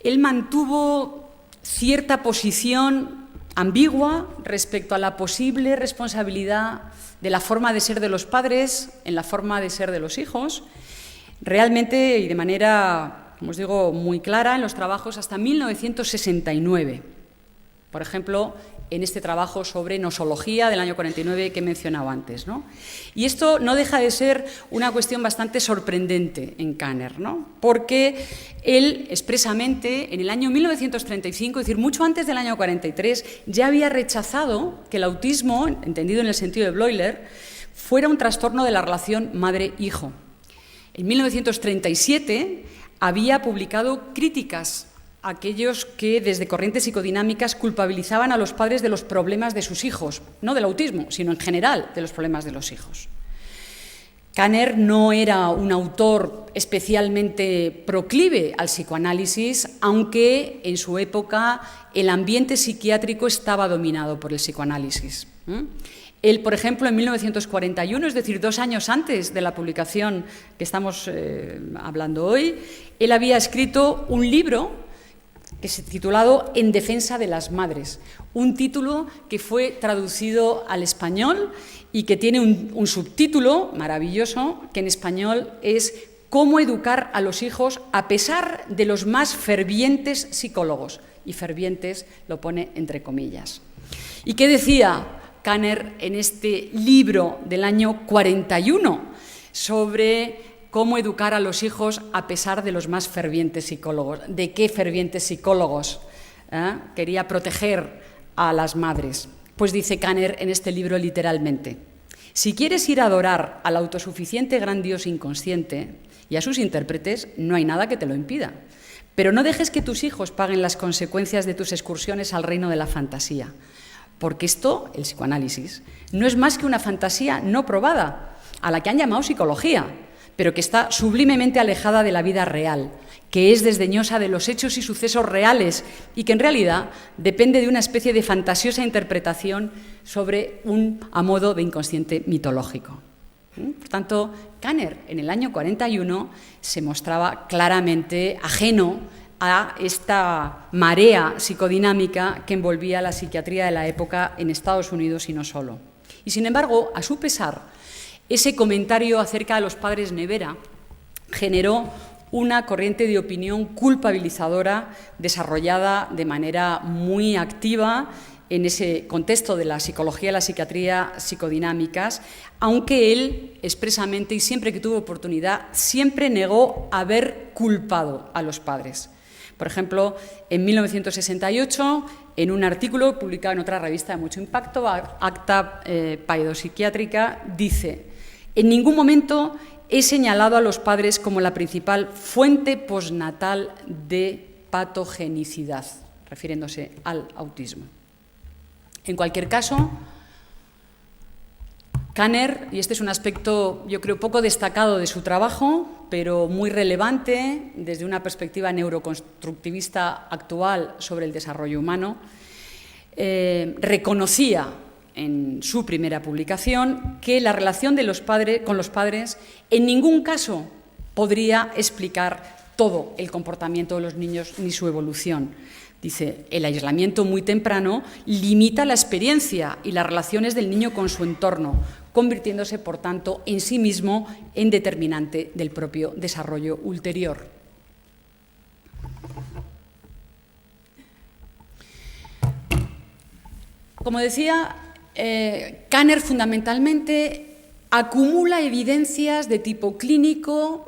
B: Él mantuvo cierta posición ambigua respecto a la posible responsabilidad de la forma de ser de los padres en la forma de ser de los hijos, realmente y de manera, como os digo, muy clara en los trabajos hasta 1969. Por ejemplo, en este trabajo sobre nosología del año 49 que he mencionado antes, ¿no? Y esto no deja de ser una cuestión bastante sorprendente en Kanner, ¿no? Porque él expresamente en el año 1935, es decir, mucho antes del año 43, ya había rechazado que el autismo, entendido en el sentido de Bleuler, fuera un trastorno de la relación madre-hijo. En 1937 había publicado críticas a aquellos que desde corrientes psicodinámicas culpabilizaban a los padres de los problemas de sus hijos, no del autismo, sino en general de los problemas de los hijos. Kanner no era un autor especialmente proclive al psicoanálisis, aunque en su época el ambiente psiquiátrico estaba dominado por el psicoanálisis. Él, por ejemplo, en 1941, es decir, 2 años antes de la publicación que estamos hablando hoy, él había escrito un libro que se titulado En defensa de las madres, un título que fue traducido al español y que tiene un subtítulo maravilloso que en español es Cómo educar a los hijos a pesar de los más fervientes psicólogos. Y fervientes lo pone entre comillas. ¿Y qué decía Kanner en este libro del año 41 sobre cómo educar a los hijos a pesar de los más fervientes psicólogos? ¿De qué fervientes psicólogos quería proteger a las madres? Pues dice Kanner en este libro literalmente: si quieres ir a adorar al autosuficiente gran Dios inconsciente y a sus intérpretes, no hay nada que te lo impida. Pero no dejes que tus hijos paguen las consecuencias de tus excursiones al reino de la fantasía. Porque esto, el psicoanálisis, no es más que una fantasía no probada, a la que han llamado psicología, pero que está sublimemente alejada de la vida real, que es desdeñosa de los hechos y sucesos reales y que en realidad depende de una especie de fantasiosa interpretación sobre a modo de inconsciente mitológico. Por tanto, Kanner en el año 41 se mostraba claramente ajeno a esta marea psicodinámica que envolvía la psiquiatría de la época en Estados Unidos y no solo. Y sin embargo, a su pesar, ese comentario acerca de los padres nevera generó una corriente de opinión culpabilizadora desarrollada de manera muy activa en ese contexto de la psicología y la psiquiatría psicodinámicas, aunque él expresamente y siempre que tuvo oportunidad, siempre negó haber culpado a los padres. Por ejemplo, en 1968, en un artículo publicado en otra revista de mucho impacto, Acta Paedopsiquiátrica, dice: en ningún momento he señalado a los padres como la principal fuente postnatal de patogenicidad, refiriéndose al autismo. En cualquier caso, Kanner, y este es un aspecto, yo creo, poco destacado de su trabajo, pero muy relevante desde una perspectiva neuroconstructivista actual sobre el desarrollo humano, reconocía en su primera publicación que la relación de los padres con los padres en ningún caso podría explicar todo el comportamiento de los niños ni su evolución. Dice, el aislamiento muy temprano limita la experiencia y las relaciones del niño con su entorno, convirtiéndose, por tanto, en sí mismo en determinante del propio desarrollo ulterior. Como decía, Kanner fundamentalmente acumula evidencias de tipo clínico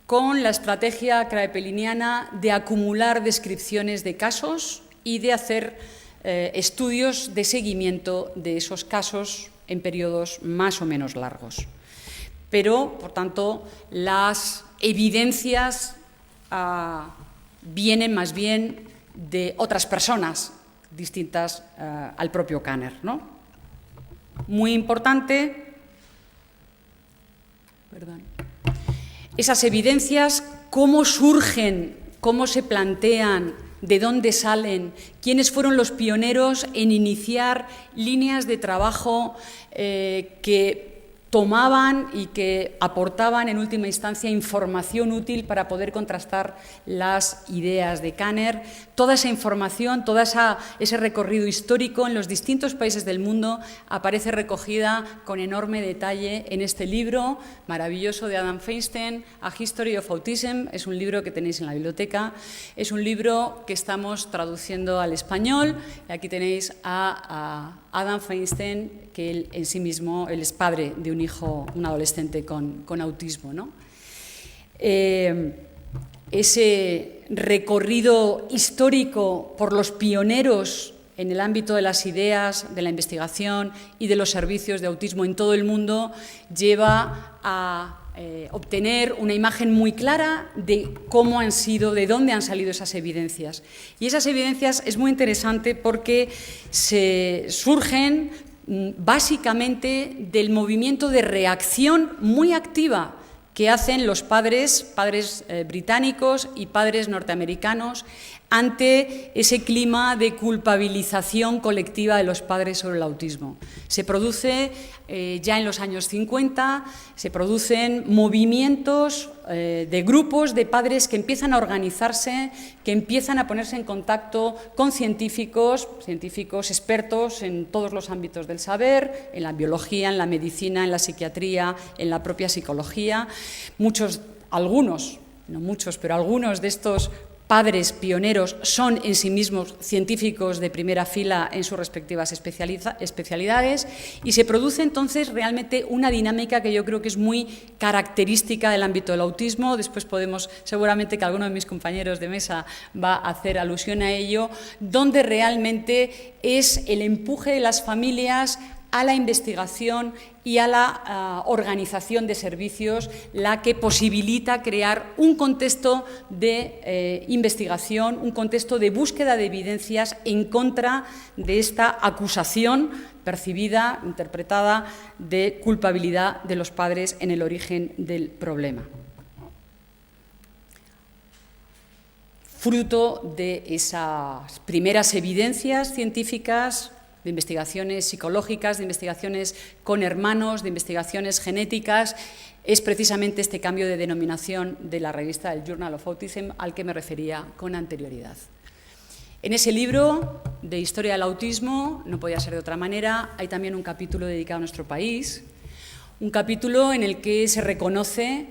B: con la estrategia kraepeliniana de acumular descripciones de casos y de hacer estudios de seguimiento de esos casos en periodos más o menos largos. Pero, por tanto, las evidencias vienen más bien de otras personas distintas al propio Kanner, ¿no? Muy importante, esas evidencias, cómo surgen, cómo se plantean, de dónde salen, quiénes fueron los pioneros en iniciar líneas de trabajo que tomaban y que aportaban en última instancia información útil para poder contrastar las ideas de Kanner. Toda esa información, todo ese recorrido histórico en los distintos países del mundo aparece recogida con enorme detalle en este libro maravilloso de Adam Feinstein, A History of Autism. Es un libro que tenéis en la biblioteca, es un libro que estamos traduciendo al español. Y aquí tenéis a Adam Feinstein, que él en sí mismo, él es padre de un hijo, un adolescente con autismo, ¿no? Ese recorrido histórico por los pioneros en el ámbito de las ideas, de la investigación y de los servicios de autismo en todo el mundo lleva a obtener una imagen muy clara de cómo han sido, de dónde han salido esas evidencias. Y esas evidencias es muy interesante porque surgen básicamente del movimiento de reacción muy activa que hacen los padres británicos y padres norteamericanos ante ese clima de culpabilización colectiva de los padres sobre el autismo. Se produce ya en los años 50, se producen movimientos de grupos de padres que empiezan a organizarse, que empiezan a ponerse en contacto con científicos expertos en todos los ámbitos del saber, en la biología, en la medicina, en la psiquiatría, en la propia psicología. Algunos, no muchos, pero algunos de estos padres pioneros son en sí mismos científicos de primera fila en sus respectivas especialidades y se produce entonces realmente una dinámica que yo creo que es muy característica del ámbito del autismo. Después seguramente que alguno de mis compañeros de mesa va a hacer alusión a ello, donde realmente es el empuje de las familias a la investigación y a la organización de servicios la que posibilita crear un contexto de investigación, un contexto de búsqueda de evidencias en contra de esta acusación percibida, interpretada, de culpabilidad de los padres en el origen del problema. Fruto de esas primeras evidencias científicas, de investigaciones psicológicas, de investigaciones con hermanos, de investigaciones genéticas, es precisamente este cambio de denominación de la revista del Journal of Autism al que me refería con anterioridad. En ese libro de Historia del Autismo, no podía ser de otra manera, hay también un capítulo dedicado a nuestro país, un capítulo en el que se reconoce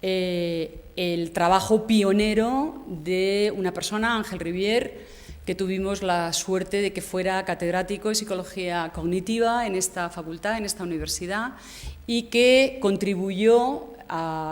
B: el trabajo pionero de una persona, Ángel Rivière, que tuvimos la suerte de que fuera catedrático de Psicología Cognitiva en esta facultad, en esta universidad, y que contribuyó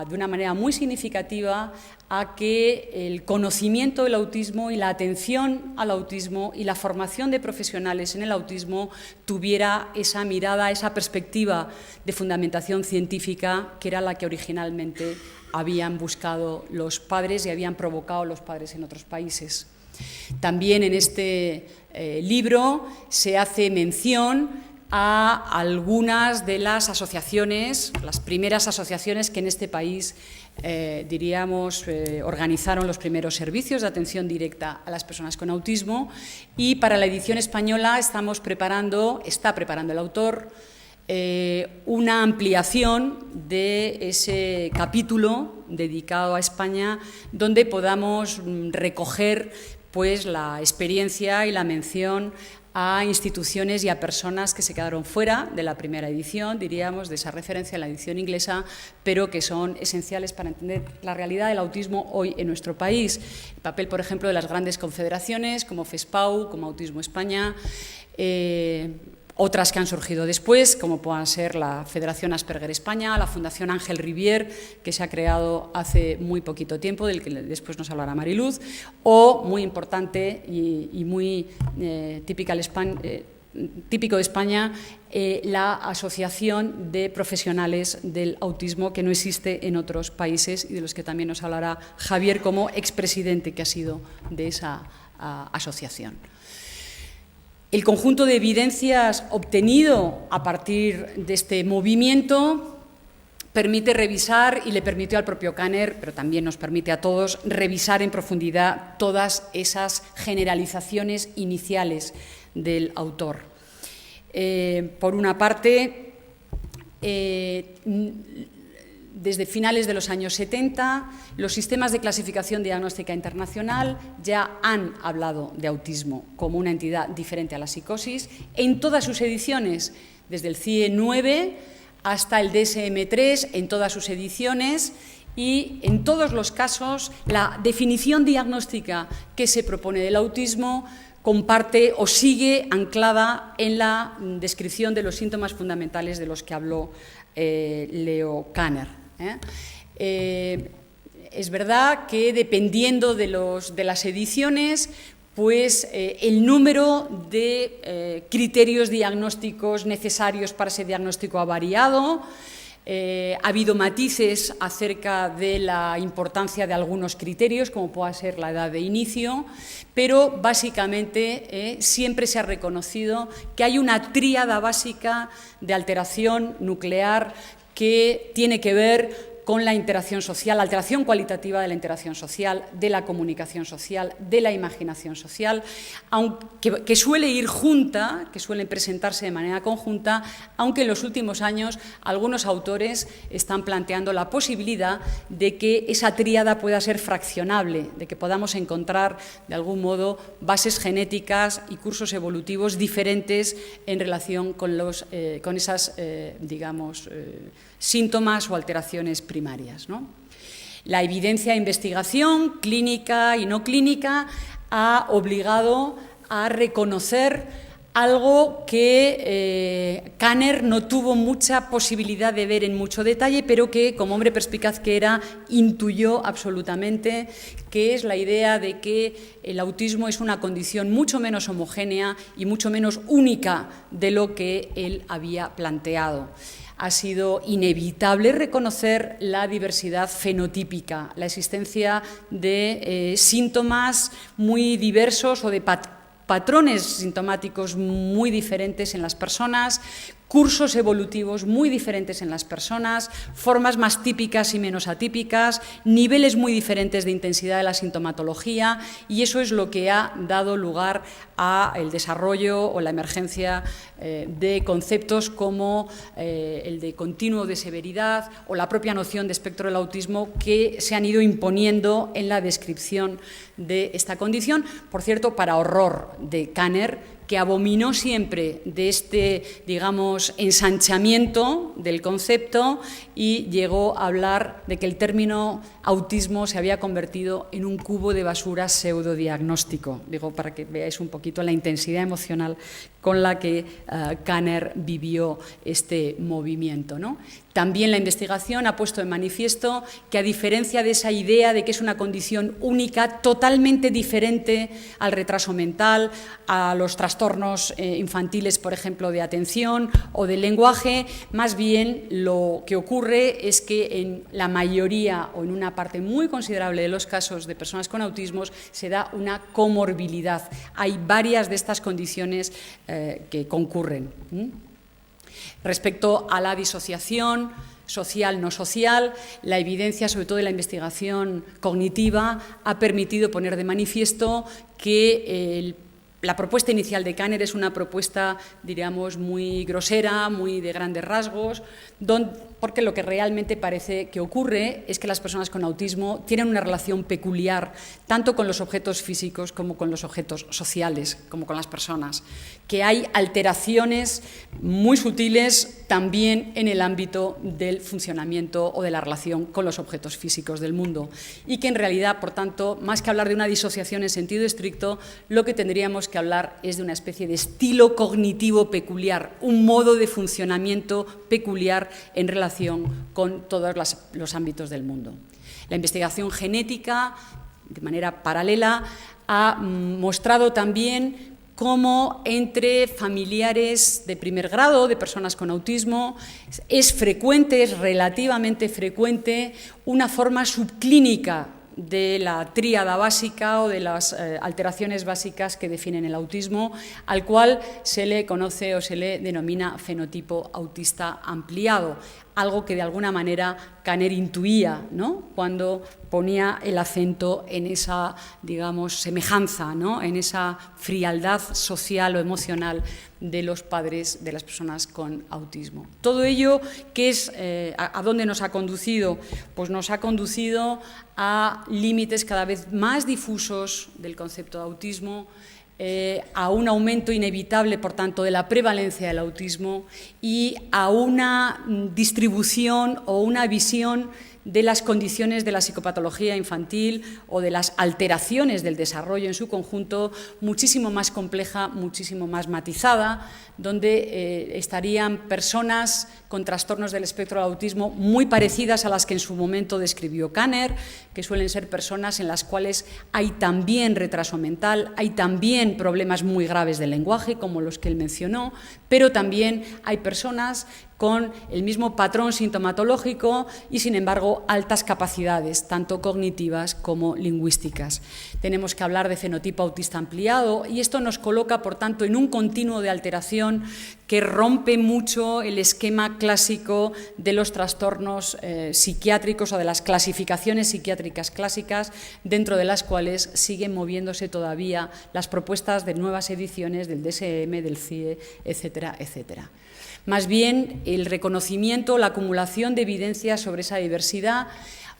B: de una manera muy significativa a que el conocimiento del autismo y la atención al autismo y la formación de profesionales en el autismo tuviera esa mirada, esa perspectiva de fundamentación científica que era la que originalmente habían buscado los padres y habían provocado los padres en otros países. También en este libro se hace mención a algunas de las asociaciones, las primeras asociaciones que en este país, organizaron los primeros servicios de atención directa a las personas con autismo, y para la edición española está preparando el autor una ampliación de ese capítulo dedicado a España, donde podamos recoger pues la experiencia y la mención a instituciones y a personas que se quedaron fuera de la primera edición, diríamos, de esa referencia a la edición inglesa, pero que son esenciales para entender la realidad del autismo hoy en nuestro país. El papel, por ejemplo, de las grandes confederaciones como FESPAU, como Autismo España, otras que han surgido después, como puedan ser la Federación Asperger España, la Fundación Ángel Rivière, que se ha creado hace muy poquito tiempo, del que después nos hablará Mariluz, o, muy importante y muy típico de España, la Asociación de Profesionales del Autismo, que no existe en otros países y de los que también nos hablará Javier como expresidente que ha sido de esa asociación. El conjunto de evidencias obtenido a partir de este movimiento permite revisar, y le permitió al propio Kanner, pero también nos permite a todos, revisar en profundidad todas esas generalizaciones iniciales del autor. Por una parte, desde finales de los años 70, los sistemas de clasificación diagnóstica internacional ya han hablado de autismo como una entidad diferente a la psicosis en todas sus ediciones, desde el CIE 9 hasta el DSM-3, en todas sus ediciones, y en todos los casos la definición diagnóstica que se propone del autismo comparte o sigue anclada en la descripción de los síntomas fundamentales de los que habló Leo Kanner. Es verdad que dependiendo de las ediciones, pues el número de criterios diagnósticos necesarios para ese diagnóstico ha variado. Ha habido matices acerca de la importancia de algunos criterios, como pueda ser la edad de inicio, pero básicamente siempre se ha reconocido que hay una tríada básica de alteración nuclear que tiene que ver con la interacción social, la alteración cualitativa de la interacción social, de la comunicación social, de la imaginación social, que suele ir junta, que suelen presentarse de manera conjunta, aunque en los últimos años algunos autores están planteando la posibilidad de que esa tríada pueda ser fraccionable, de que podamos encontrar de algún modo bases genéticas y cursos evolutivos diferentes en relación con esas, digamos, síntomas o alteraciones primarias, ¿no? La evidencia de investigación clínica y no clínica ha obligado a reconocer algo que Kanner no tuvo mucha posibilidad de ver en mucho detalle, pero que, como hombre perspicaz que era, intuyó absolutamente, que es la idea de que el autismo es una condición mucho menos homogénea y mucho menos única de lo que él había planteado. Ha sido inevitable reconocer la diversidad fenotípica, la existencia de síntomas muy diversos o de patrones sintomáticos muy diferentes en las personas, cursos evolutivos muy diferentes en las personas, formas más típicas y menos atípicas, niveles muy diferentes de intensidad de la sintomatología, y eso es lo que ha dado lugar al desarrollo o la emergencia de conceptos como el de continuo de severidad o la propia noción de espectro del autismo, que se han ido imponiendo en la descripción de esta condición, por cierto, para horror de Kanner, que abominó siempre de este, digamos, ensanchamiento del concepto y llegó a hablar de que el término autismo se había convertido en un cubo de basura pseudodiagnóstico. Digo, para que veáis un poquito la intensidad emocional con la que Kanner vivió este movimiento, ¿no? También la investigación ha puesto de manifiesto que, a diferencia de esa idea de que es una condición única, totalmente diferente al retraso mental, a los trastornos infantiles, por ejemplo, de atención o del lenguaje, más bien lo que ocurre es que en la mayoría o en una parte muy considerable de los casos de personas con autismos se da una comorbilidad. Hay varias de estas condiciones que concurren. Respecto a la disociación social, no social, la evidencia, sobre todo de la investigación cognitiva, ha permitido poner de manifiesto que la propuesta inicial de Kanner es una propuesta, diríamos, muy grosera, muy de grandes rasgos, porque lo que realmente parece que ocurre es que las personas con autismo tienen una relación peculiar tanto con los objetos físicos como con los objetos sociales, como con las personas, que hay alteraciones muy sutiles también en el ámbito del funcionamiento o de la relación con los objetos físicos del mundo, y que en realidad, por tanto, más que hablar de una disociación en sentido estricto, lo que tendríamos que hablar es de una especie de estilo cognitivo peculiar, un modo de funcionamiento peculiar en relación con todos los ámbitos del mundo. La investigación genética, de manera paralela, ha mostrado también cómo entre familiares de primer grado de personas con autismo es frecuente, es relativamente frecuente, una forma subclínica de la tríada básica o de las alteraciones básicas que definen el autismo, al cual se le conoce o se le denomina fenotipo autista ampliado, algo que de alguna manera Kanner intuía, ¿no?, cuando ponía el acento en esa, digamos, semejanza, ¿no?, en esa frialdad social o emocional de los padres de las personas con autismo. Todo ello, ¿qué es, a dónde nos ha conducido? Pues nos ha conducido a límites cada vez más difusos del concepto de autismo, a un aumento inevitable, por tanto, de la prevalencia del autismo y a una distribución o una visión de las condiciones de la psicopatología infantil o de las alteraciones del desarrollo en su conjunto muchísimo más compleja, muchísimo más matizada, donde estarían personas con trastornos del espectro del autismo muy parecidas a las que en su momento describió Kanner, que suelen ser personas en las cuales hay también retraso mental, hay también problemas muy graves del lenguaje, como los que él mencionó, pero también hay personas con el mismo patrón sintomatológico y, sin embargo, altas capacidades, tanto cognitivas como lingüísticas. Tenemos que hablar de fenotipo autista ampliado y esto nos coloca, por tanto, en un continuo de alteración que rompe mucho el esquema clásico de los trastornos psiquiátricos o de las clasificaciones psiquiátricas clásicas, dentro de las cuales siguen moviéndose todavía las propuestas de nuevas ediciones del DSM, del CIE, etcétera, etcétera. Más bien, el reconocimiento, la acumulación de evidencias sobre esa diversidad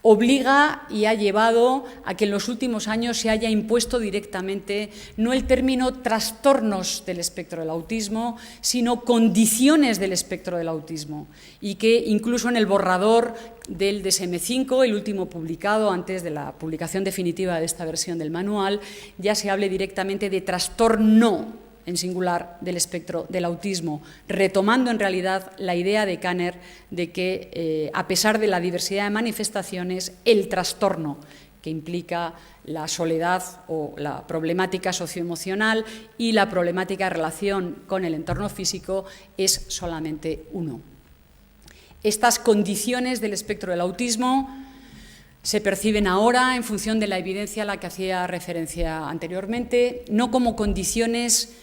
B: obliga y ha llevado a que en los últimos años se haya impuesto directamente no el término trastornos del espectro del autismo, sino condiciones del espectro del autismo, y que incluso en el borrador del DSM-5, el último publicado antes de la publicación definitiva de esta versión del manual, ya se hable directamente de trastorno en singular del espectro del autismo, retomando en realidad la idea de Kanner de que, a pesar de la diversidad de manifestaciones, el trastorno, que implica la soledad o la problemática socioemocional y la problemática de relación con el entorno físico, es solamente uno. Estas condiciones del espectro del autismo se perciben ahora, en función de la evidencia a la que hacía referencia anteriormente, no como condiciones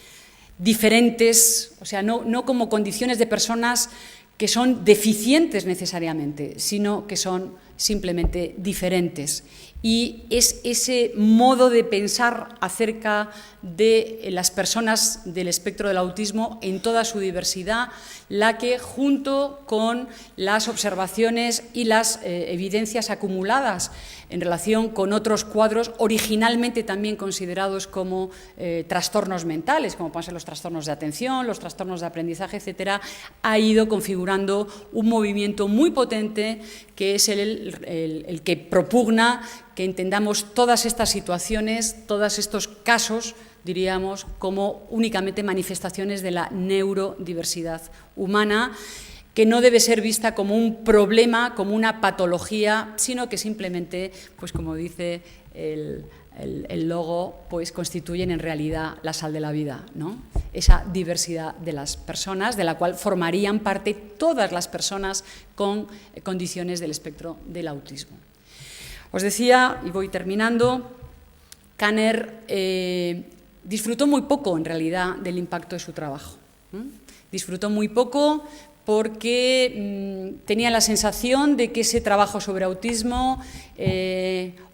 B: diferentes, o sea, no como condiciones de personas que son deficientes necesariamente, sino que son simplemente diferentes. Y es ese modo de pensar acerca de las personas del espectro del autismo en toda su diversidad la que, junto con las observaciones y las evidencias acumuladas en relación con otros cuadros originalmente también considerados como trastornos mentales, como pueden ser los trastornos de atención, los trastornos de aprendizaje, etcétera, ha ido configurando un movimiento muy potente que es el que propugna que entendamos todas estas situaciones, todos estos casos, diríamos, como únicamente manifestaciones de la neurodiversidad humana, que no debe ser vista como un problema, como una patología, sino que simplemente, pues como dice el logo, pues constituyen en realidad la sal de la vida, ¿no? Esa diversidad de las personas, de la cual formarían parte todas las personas con condiciones del espectro del autismo. Os decía, y voy terminando, Kanner disfrutó muy poco, en realidad, del impacto de su trabajo. Disfrutó muy poco porque tenía la sensación de que ese trabajo sobre autismo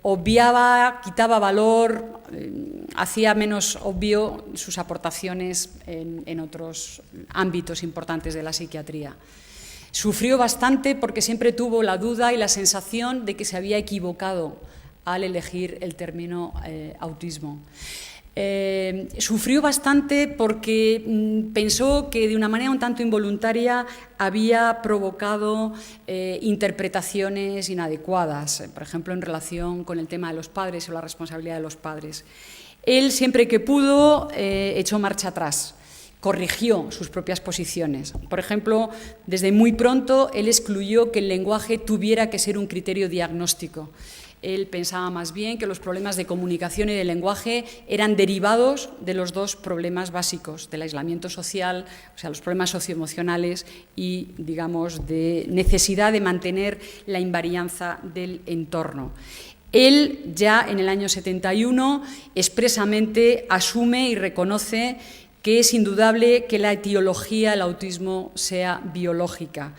B: obviaba, quitaba valor, hacía menos obvio sus aportaciones en otros ámbitos importantes de la psiquiatría. Sufrió bastante porque siempre tuvo la duda y la sensación de que se había equivocado al elegir el término autismo. Sufrió bastante porque pensó que de una manera un tanto involuntaria había provocado interpretaciones inadecuadas, por ejemplo, en relación con el tema de los padres o la responsabilidad de los padres. Él, siempre que pudo, echó marcha atrás. Corrigió sus propias posiciones. Por ejemplo, desde muy pronto él excluyó que el lenguaje tuviera que ser un criterio diagnóstico. Él pensaba más bien que los problemas de comunicación y de lenguaje eran derivados de los dos problemas básicos, del aislamiento social, o sea, los problemas socioemocionales y, digamos, de necesidad de mantener la invarianza del entorno. Él, ya en el año 71, expresamente asume y reconoce que es indudable que la etiología del autismo sea biológica.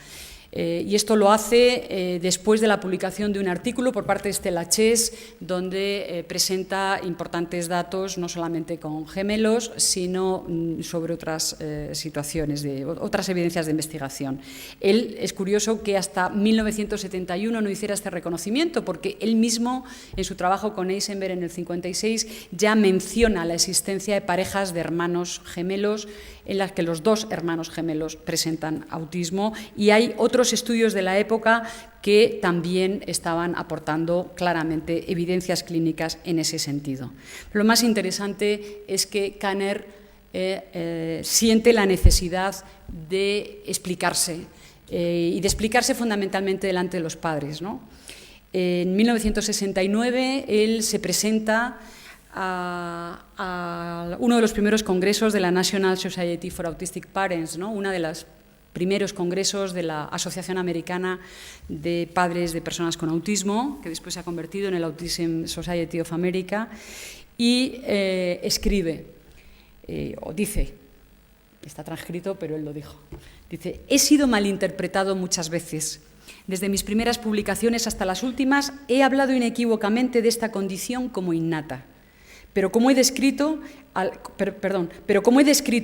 B: Y esto lo hace después de la publicación de un artículo por parte de Stella Chess, donde presenta importantes datos, no solamente con gemelos, sino sobre otras situaciones, otras evidencias de investigación. Es curioso que hasta 1971 no hiciera este reconocimiento, porque él mismo, en su trabajo con Eisenberg en el 56, ya menciona la existencia de parejas de hermanos gemelos en las que los dos hermanos gemelos presentan autismo, y hay otros estudios de la época que también estaban aportando claramente evidencias clínicas en ese sentido. Pero lo más interesante es que Kanner siente la necesidad de explicarse, y de explicarse fundamentalmente delante de los padres, ¿no? En 1969 él se presenta a uno de los primeros congresos de la National Society for Autistic Parents, ¿no? Uno de los primeros congresos de la Asociación Americana de Padres de Personas con Autismo, que después se ha convertido en el Autism Society of America, y escribe, o dice, está transcrito, pero él lo dijo, dice: he sido malinterpretado muchas veces. Desde mis primeras publicaciones hasta las últimas he hablado inequívocamente de esta condición como innata. Pero como he descrito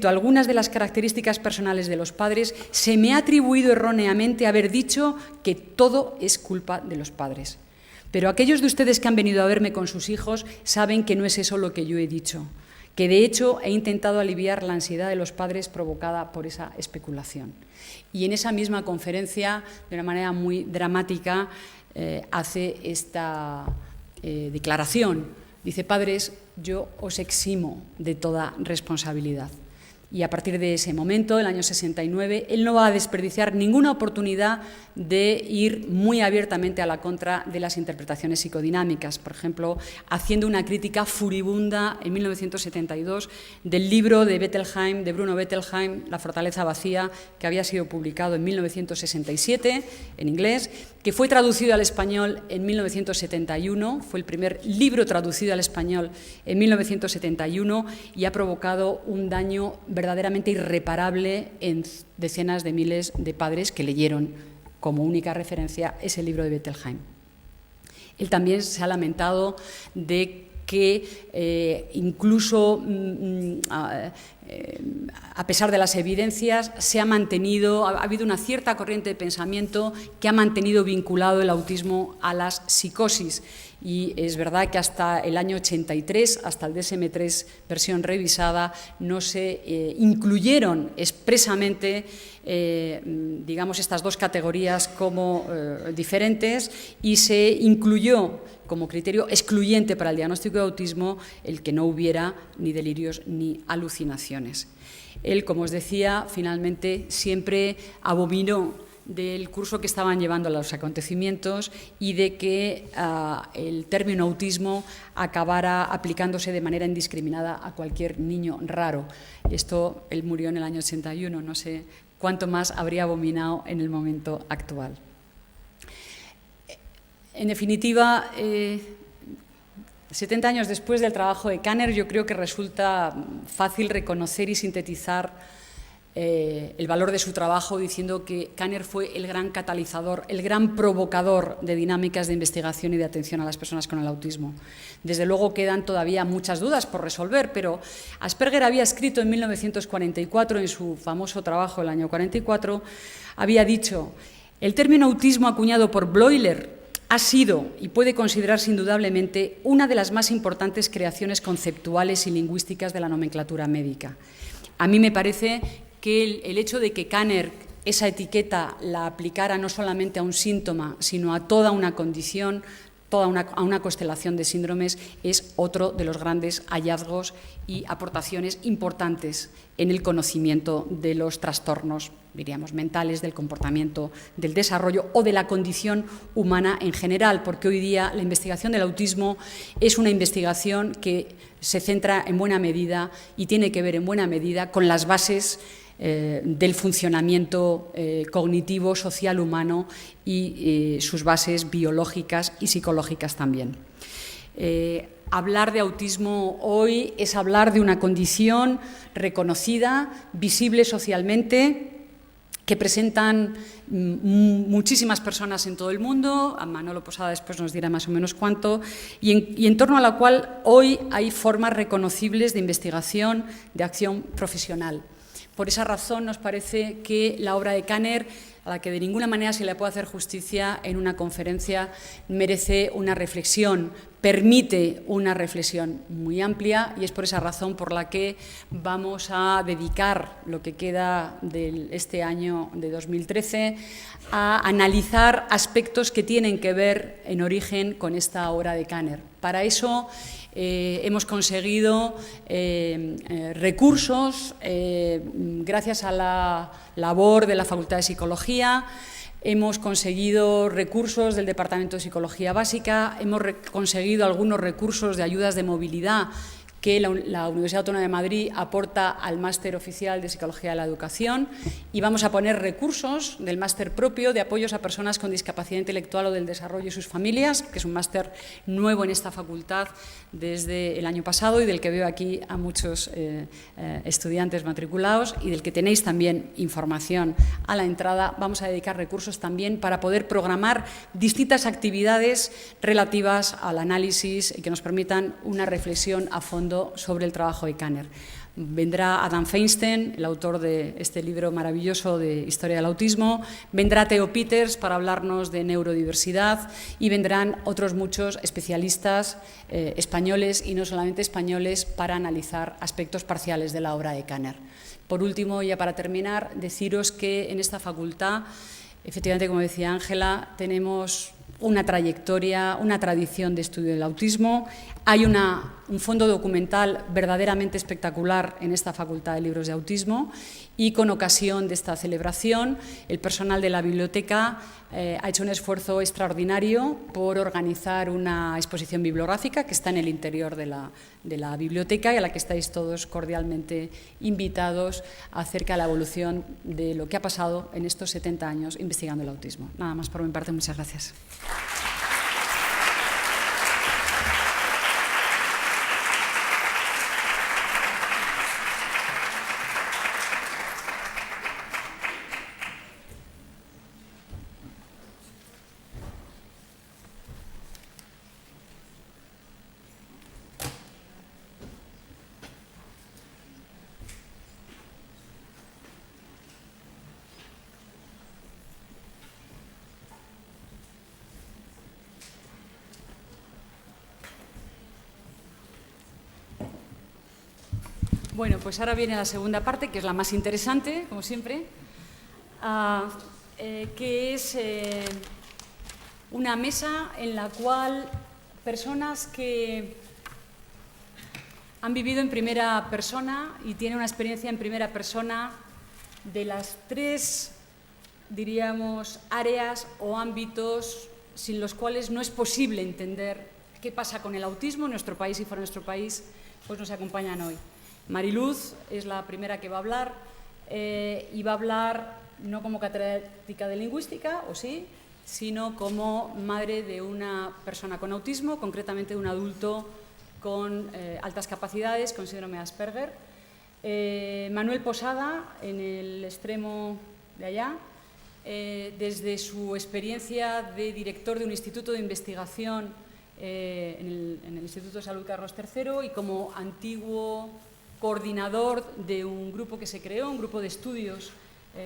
B: algunas de las características personales de los padres, se me ha atribuido erróneamente haber dicho que todo es culpa de los padres. Pero aquellos de ustedes que han venido a verme con sus hijos saben que no es eso lo que yo he dicho, que de hecho he intentado aliviar la ansiedad de los padres provocada por esa especulación. Y en esa misma conferencia, de una manera muy dramática, hace esta declaración. Dice: padres, yo os eximo de toda responsabilidad. Y a partir de ese momento, el año 69, él no va a desperdiciar ninguna oportunidad de ir muy abiertamente a la contra de las interpretaciones psicodinámicas. Por ejemplo, haciendo una crítica furibunda en 1972 del libro de Bettelheim, de Bruno Bettelheim, La fortaleza vacía, que había sido publicado en 1967 en inglés, que fue traducido al español en 1971, fue el primer libro traducido al español en 1971 y ha provocado un daño verdaderamente irreparable en decenas de miles de padres que leyeron como única referencia ese libro de Bettelheim. Él también se ha lamentado de que incluso a pesar de las evidencias se ha mantenido, ha habido una cierta corriente de pensamiento que ha mantenido vinculado el autismo a las psicosis. Y es verdad que hasta el año 83, hasta el DSM-3 versión revisada, no se incluyeron expresamente digamos, estas dos categorías como diferentes, y se incluyó como criterio excluyente para el diagnóstico de autismo el que no hubiera ni delirios ni alucinaciones. Él, como os decía, finalmente siempre abominó del curso que estaban llevando los acontecimientos y de que el término autismo acabara aplicándose de manera indiscriminada a cualquier niño raro. Esto, él murió en el año 81, no sé cuánto más habría abominado en el momento actual. En definitiva, 70 años después del trabajo de Kanner, yo creo que resulta fácil reconocer y sintetizar el valor de su trabajo diciendo que Kanner fue el gran catalizador, el gran provocador de dinámicas de investigación y de atención a las personas con el autismo. Desde luego quedan todavía muchas dudas por resolver, pero Asperger había escrito en 1944, en su famoso trabajo del año 44, había dicho: el término autismo acuñado por Bleuler ha sido y puede considerarse indudablemente una de las más importantes creaciones conceptuales y lingüísticas de la nomenclatura médica. A mí me parece que el hecho de que Kanner esa etiqueta la aplicara no solamente a un síntoma, sino a toda una condición, a una constelación de síndromes, es otro de los grandes hallazgos y aportaciones importantes en el conocimiento de los trastornos, diríamos, mentales, del comportamiento, del desarrollo o de la condición humana en general, porque hoy día la investigación del autismo es una investigación que se centra en buena medida y tiene que ver en buena medida con las bases del funcionamiento cognitivo, social, humano y sus bases biológicas y psicológicas también. Hablar de autismo hoy es hablar de una condición reconocida, visible socialmente que presentan muchísimas personas en todo el mundo. A Manolo Posada después nos dirá más o menos cuánto, y en torno a la cual hoy hay formas reconocibles de investigación, de acción profesional. Por esa razón nos parece que la obra de Kanner, a la que de ninguna manera se le puede hacer justicia en una conferencia, merece una reflexión, permite una reflexión muy amplia, y es por esa razón por la que vamos a dedicar lo que queda de este año de 2013 a analizar aspectos que tienen que ver en origen con esta obra de Kanner. Para eso hemos conseguido recursos gracias a la labor de la Facultad de Psicología. Hemos conseguido recursos del Departamento de Psicología Básica, hemos conseguido algunos recursos de ayudas de movilidad que la Universidad Autónoma de Madrid aporta al Máster Oficial de Psicología de la Educación, y vamos a poner recursos del máster propio de apoyos a personas con discapacidad intelectual o del desarrollo y sus familias, que es un máster nuevo en esta facultad desde el año pasado y del que veo aquí a muchos estudiantes matriculados y del que tenéis también información a la entrada. Vamos a dedicar recursos también para poder programar distintas actividades relativas al análisis y que nos permitan una reflexión a fondo sobre el trabajo de Kanner. Vendrá Adam Feinstein, el autor de este libro maravilloso de Historia del Autismo, vendrá Theo Peters para hablarnos de neurodiversidad, y vendrán otros muchos especialistas españoles y no solamente españoles para analizar aspectos parciales de la obra de Kanner. Por último, ya para terminar, deciros que en esta facultad, efectivamente, como decía Ángela, tenemos una trayectoria, una tradición de estudio del autismo. Hay un fondo documental verdaderamente espectacular en esta Facultad de Libros de Autismo, y con ocasión de esta celebración el personal de la biblioteca ha hecho un esfuerzo extraordinario por organizar una exposición bibliográfica que está en el interior de la biblioteca y a la que estáis todos cordialmente invitados, acerca de la evolución de lo que ha pasado en estos 70 años investigando el autismo. Nada más por mi parte, muchas gracias. Bueno, pues ahora viene la segunda parte, que es la más interesante, como siempre, que es una mesa en la cual personas que han vivido en primera persona y tienen una experiencia en primera persona de las tres, diríamos, áreas o ámbitos sin los cuales no es posible entender qué pasa con el autismo en nuestro país y fuera de nuestro país, pues nos acompañan hoy. Mariluz es la primera que va a hablar, y va a hablar no como catedrática de lingüística, o sí, sino como madre de una persona con autismo, concretamente de un adulto con altas capacidades, con síndrome de Asperger. Manuel Posada, en el extremo de allá, desde su experiencia de director de un instituto de investigación en el Instituto de Salud Carlos III, y como antiguo coordinador de un grupo que se creó, un grupo de estudios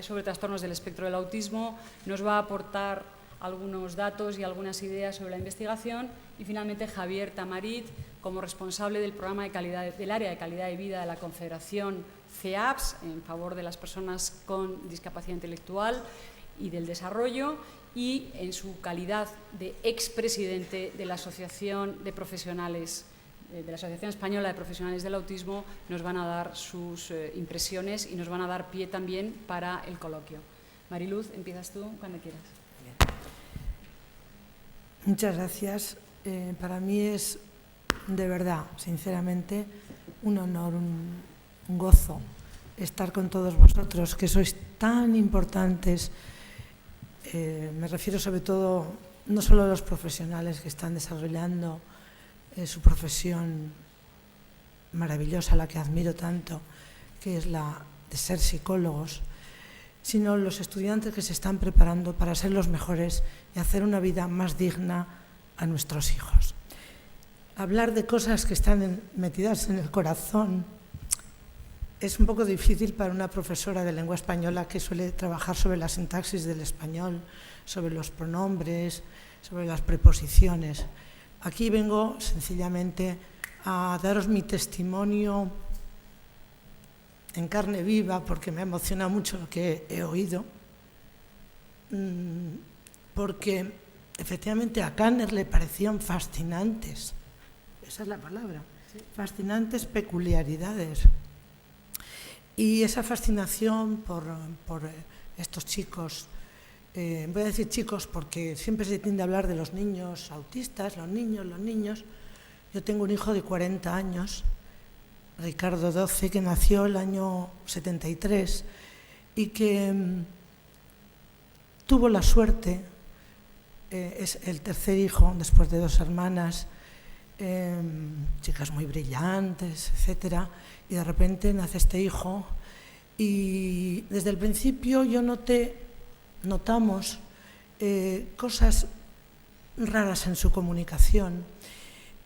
B: sobre trastornos del espectro del autismo, nos va a aportar algunos datos y algunas ideas sobre la investigación. Y finalmente Javier Tamarit, como responsable del programa de calidad, del área de calidad de vida de la Confederación CEAPS, en favor de las personas con discapacidad intelectual y del desarrollo, y en su calidad de expresidente de la Asociación de Profesionales, de la Asociación Española de Profesionales del Autismo, nos van a dar sus impresiones y nos van a dar pie también para el coloquio. Mariluz, empiezas tú cuando quieras.
C: Muchas gracias. Para mí es, de verdad, sinceramente, un honor, un gozo estar con todos vosotros, que sois tan importantes. Me refiero sobre todo, no solo a los profesionales que están desarrollando su profesión maravillosa, la que admiro tanto, que es la de ser psicólogos, sino los estudiantes que se están preparando para ser los mejores y hacer una vida más digna a nuestros hijos. Hablar de cosas que están metidas en el corazón es un poco difícil para una profesora de lengua española que suele trabajar sobre la sintaxis del español, sobre los pronombres, sobre las preposiciones. Aquí vengo sencillamente a daros mi testimonio en carne viva, porque me ha emocionado mucho lo que he oído, porque efectivamente a Kanner le parecían fascinantes, esa es la palabra, fascinantes peculiaridades. Y esa fascinación por estos chicos, voy a decir chicos porque siempre se tiende a hablar de los niños autistas, los niños. Yo tengo un hijo de 40 años, Ricardo 12, que nació el año 73 y que tuvo la suerte, es el tercer hijo después de 2 hermanas, chicas muy brillantes, etcétera, y de repente nace este hijo y desde el principio yo notamos cosas raras en su comunicación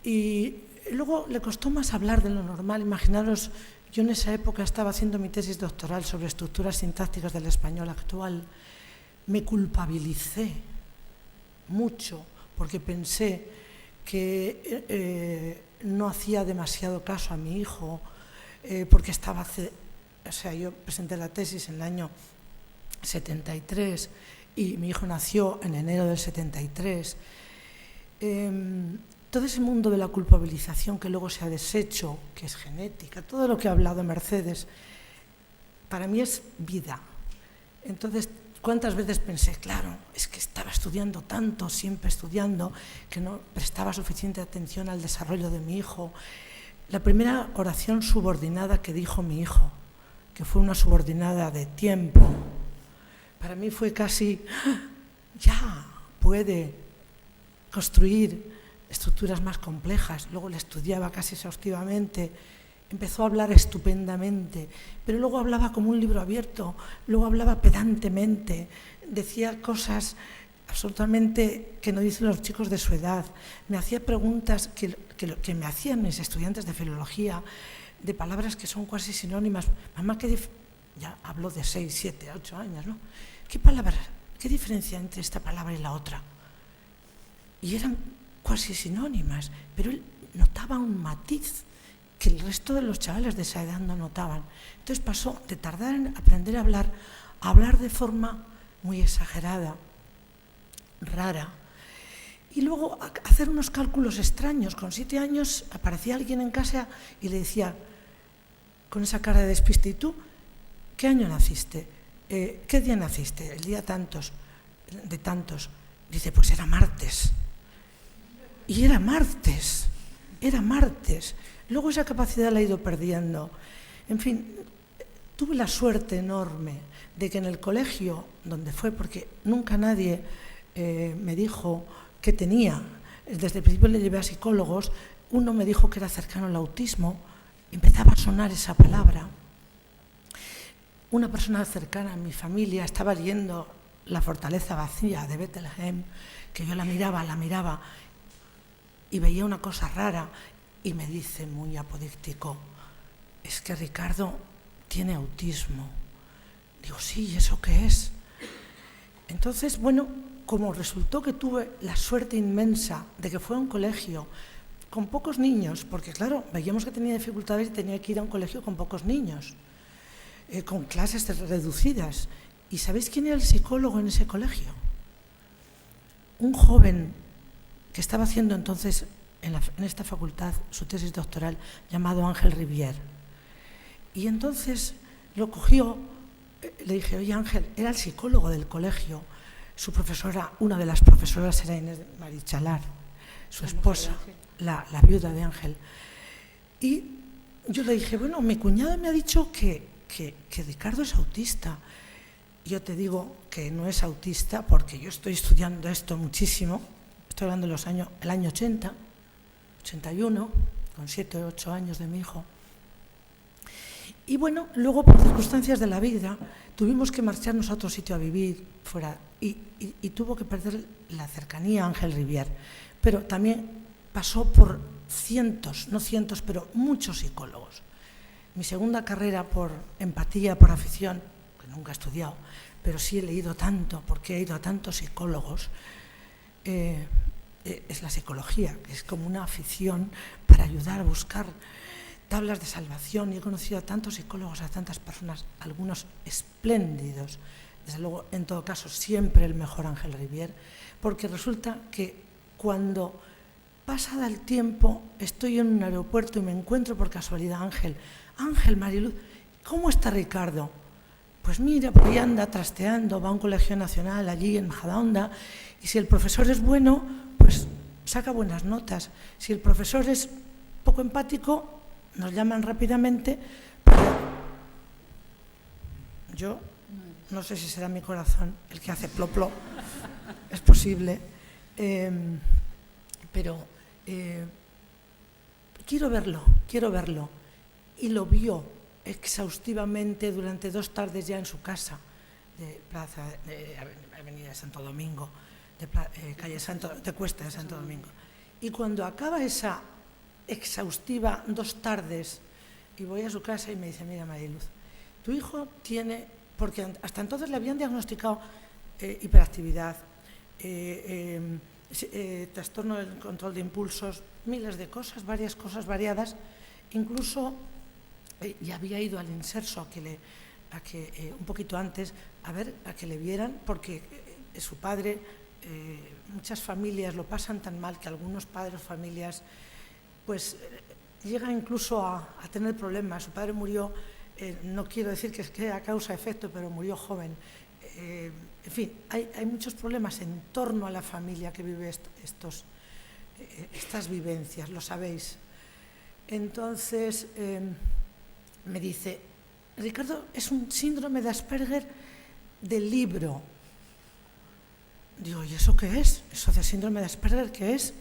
C: y luego le costó más hablar de lo normal. Imaginaros, yo en esa época estaba haciendo mi tesis doctoral sobre estructuras sintácticas del español actual. Me culpabilicé mucho porque pensé que no hacía demasiado caso a mi hijo, porque yo presenté la tesis en el año 73 y mi hijo nació en enero del 73. Todo ese mundo de la culpabilización que luego se ha deshecho, que es genética, todo lo que ha hablado Mercedes, para mí es vida. Entonces, ¿cuántas veces pensé, claro, es que estaba estudiando tanto, siempre estudiando, que no prestaba suficiente atención al desarrollo de mi hijo? La primera oración subordinada que dijo mi hijo, que fue una subordinada de tiempo, para mí fue casi, ya puede construir estructuras más complejas. Luego la estudiaba casi exhaustivamente, empezó a hablar estupendamente, pero luego hablaba como un libro abierto, luego hablaba pedantemente, decía cosas absolutamente que no dicen los chicos de su edad, me hacía preguntas que me hacían mis estudiantes de filología, de palabras que son casi sinónimas. Mamá, ya hablo de 6, 7, 8 años, ¿no? ¿Qué palabras? ¿Qué diferencia entre esta palabra y la otra? Y eran casi sinónimas, pero él notaba un matiz que el resto de los chavales de esa edad no notaban. Entonces pasó de tardar en aprender a hablar de forma muy exagerada, rara, y luego a hacer unos cálculos extraños. Con 7 años aparecía alguien en casa y le decía, con esa cara de despiste, ¿y tú qué año naciste? ¿Qué día naciste? El día de tantos. Dice, pues era martes. Y era martes. Luego esa capacidad la he ido perdiendo. En fin, tuve la suerte enorme de que en el colegio donde fue, porque nunca nadie me dijo qué tenía, desde el principio le llevé a psicólogos, uno me dijo que era cercano al autismo, empezaba a sonar esa palabra. Una persona cercana a mi familia estaba leyendo La fortaleza vacía de Bethlehem, que yo la miraba y veía una cosa rara y me dice muy apodíctico, es que Ricardo tiene autismo. Digo, sí, ¿y eso qué es? Entonces, bueno, como resultó que tuve la suerte inmensa de que fue a un colegio con pocos niños, porque claro, veíamos que tenía dificultades y tenía que ir a un colegio con pocos niños, con clases reducidas. ¿Y sabéis quién era el psicólogo en ese colegio? Un joven que estaba haciendo entonces en esta facultad su tesis doctoral, llamado Ángel Rivière. Y entonces lo cogió, le dije, oye Ángel, era el psicólogo del colegio, su profesora, una de las profesoras era Inés Marichalar, su esposa, la viuda de Ángel. Y yo le dije, bueno, mi cuñado me ha dicho que Ricardo es autista. Yo te digo que no es autista porque yo estoy estudiando esto muchísimo, estoy hablando de el año 80, 81, con 7 o 8 años de mi hijo. Y bueno, luego por circunstancias de la vida tuvimos que marcharnos a otro sitio a vivir fuera y tuvo que perder la cercanía a Ángel Rivière. Pero también pasó por cientos, no cientos, pero muchos psicólogos. Mi segunda carrera por empatía, por afición, que nunca he estudiado, pero sí he leído tanto porque he ido a tantos psicólogos, es la psicología, que es como una afición para ayudar a buscar tablas de salvación. Y he conocido a tantos psicólogos, a tantas personas, algunos espléndidos, desde luego, en todo caso, siempre el mejor Ángel Rivière, porque resulta que cuando pasada el tiempo estoy en un aeropuerto y me encuentro por casualidad a Ángel, Mariluz, ¿cómo está Ricardo? Pues mira, por ahí anda trasteando, va a un colegio nacional allí en Majadahonda, y si el profesor es bueno, pues saca buenas notas. Si el profesor es poco empático, nos llaman rápidamente. Yo no sé si será mi corazón el que hace plop, es posible, pero quiero verlo. Y lo vio exhaustivamente durante 2 tardes ya en su casa, de Avenida de Santo Domingo, calle de Cuesta de Santo Domingo. Y cuando acaba esa exhaustiva 2 tardes y voy a su casa y me dice: mira, Mariluz, tu hijo tiene, porque hasta entonces le habían diagnosticado hiperactividad, trastorno del control de impulsos, miles de cosas, varias cosas variadas, incluso ya había ido al Inserso a que un poquito antes a que le vieran, porque su padre, muchas familias lo pasan tan mal que algunos padres o familias pues llegan incluso a tener problemas. Su padre murió, no quiero decir que sea causa-efecto, pero murió joven. En fin, hay muchos problemas en torno a la familia que vive estas vivencias, lo sabéis. Entonces me dice: Ricardo, es un síndrome de Asperger del libro. Digo: ¿y eso qué es? ¿Eso de síndrome de Asperger qué es?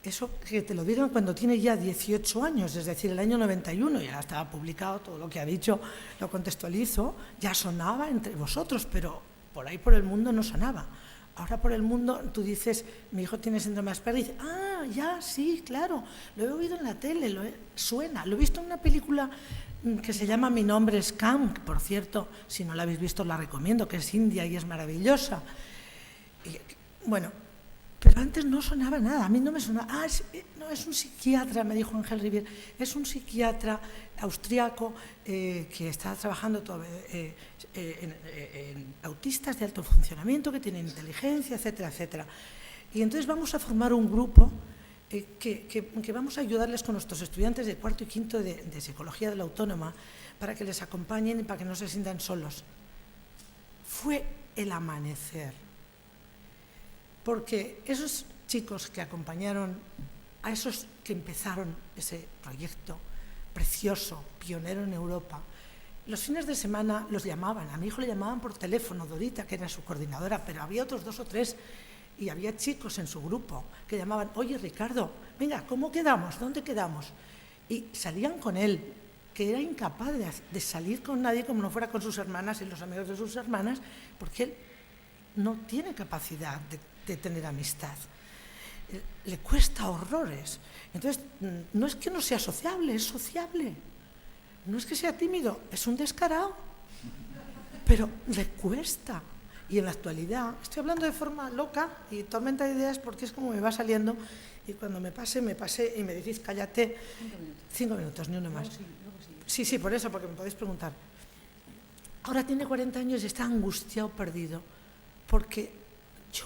C: Eso que te lo digan cuando tiene ya 18 años, es decir, el año 91, ya estaba publicado, todo lo que ha dicho lo contextualizo, ya sonaba entre vosotros, pero por ahí por el mundo no sonaba. Ahora por el mundo tú dices: mi hijo tiene síndrome de Asperger, y dices: ah, ya, sí, claro, lo he oído en la tele, suena, lo he visto en una película que se llama Mi nombre es Cam, que por cierto, si no la habéis visto la recomiendo, que es india y es maravillosa. Y, bueno, pero antes no sonaba nada, a mí no me sonaba. No, es un psiquiatra, me dijo Ángel Rivière, es un psiquiatra austriaco que está trabajando en autistas de alto funcionamiento, que tienen inteligencia, etcétera, etcétera. Y entonces vamos a formar un grupo que vamos a ayudarles con nuestros estudiantes de 4º y 5º de Psicología de la Autónoma, para que les acompañen y para que no se sientan solos. Fue el amanecer. Porque esos chicos que acompañaron a esos que empezaron ese proyecto precioso, pionero en Europa, los fines de semana los llamaban. A mi hijo le llamaban por teléfono, Dorita, que era su coordinadora, pero había otros 2 o 3 y había chicos en su grupo que llamaban: oye, Ricardo, venga, ¿cómo quedamos? ¿Dónde quedamos? Y salían con él, que era incapaz de salir con nadie como no fuera con sus hermanas y los amigos de sus hermanas, porque él no tiene capacidad de tener amistad, le cuesta horrores. Entonces, no es que no sea sociable, es sociable. No es que sea tímido, es un descarado, pero le cuesta. Y en la actualidad, estoy hablando de forma loca y tormenta de ideas porque es como me va saliendo, y cuando me pase y me decís cállate. 5 minutos, ni uno más. Sí, por eso, porque me podéis preguntar. Ahora tiene 40 años y está angustiado, perdido, porque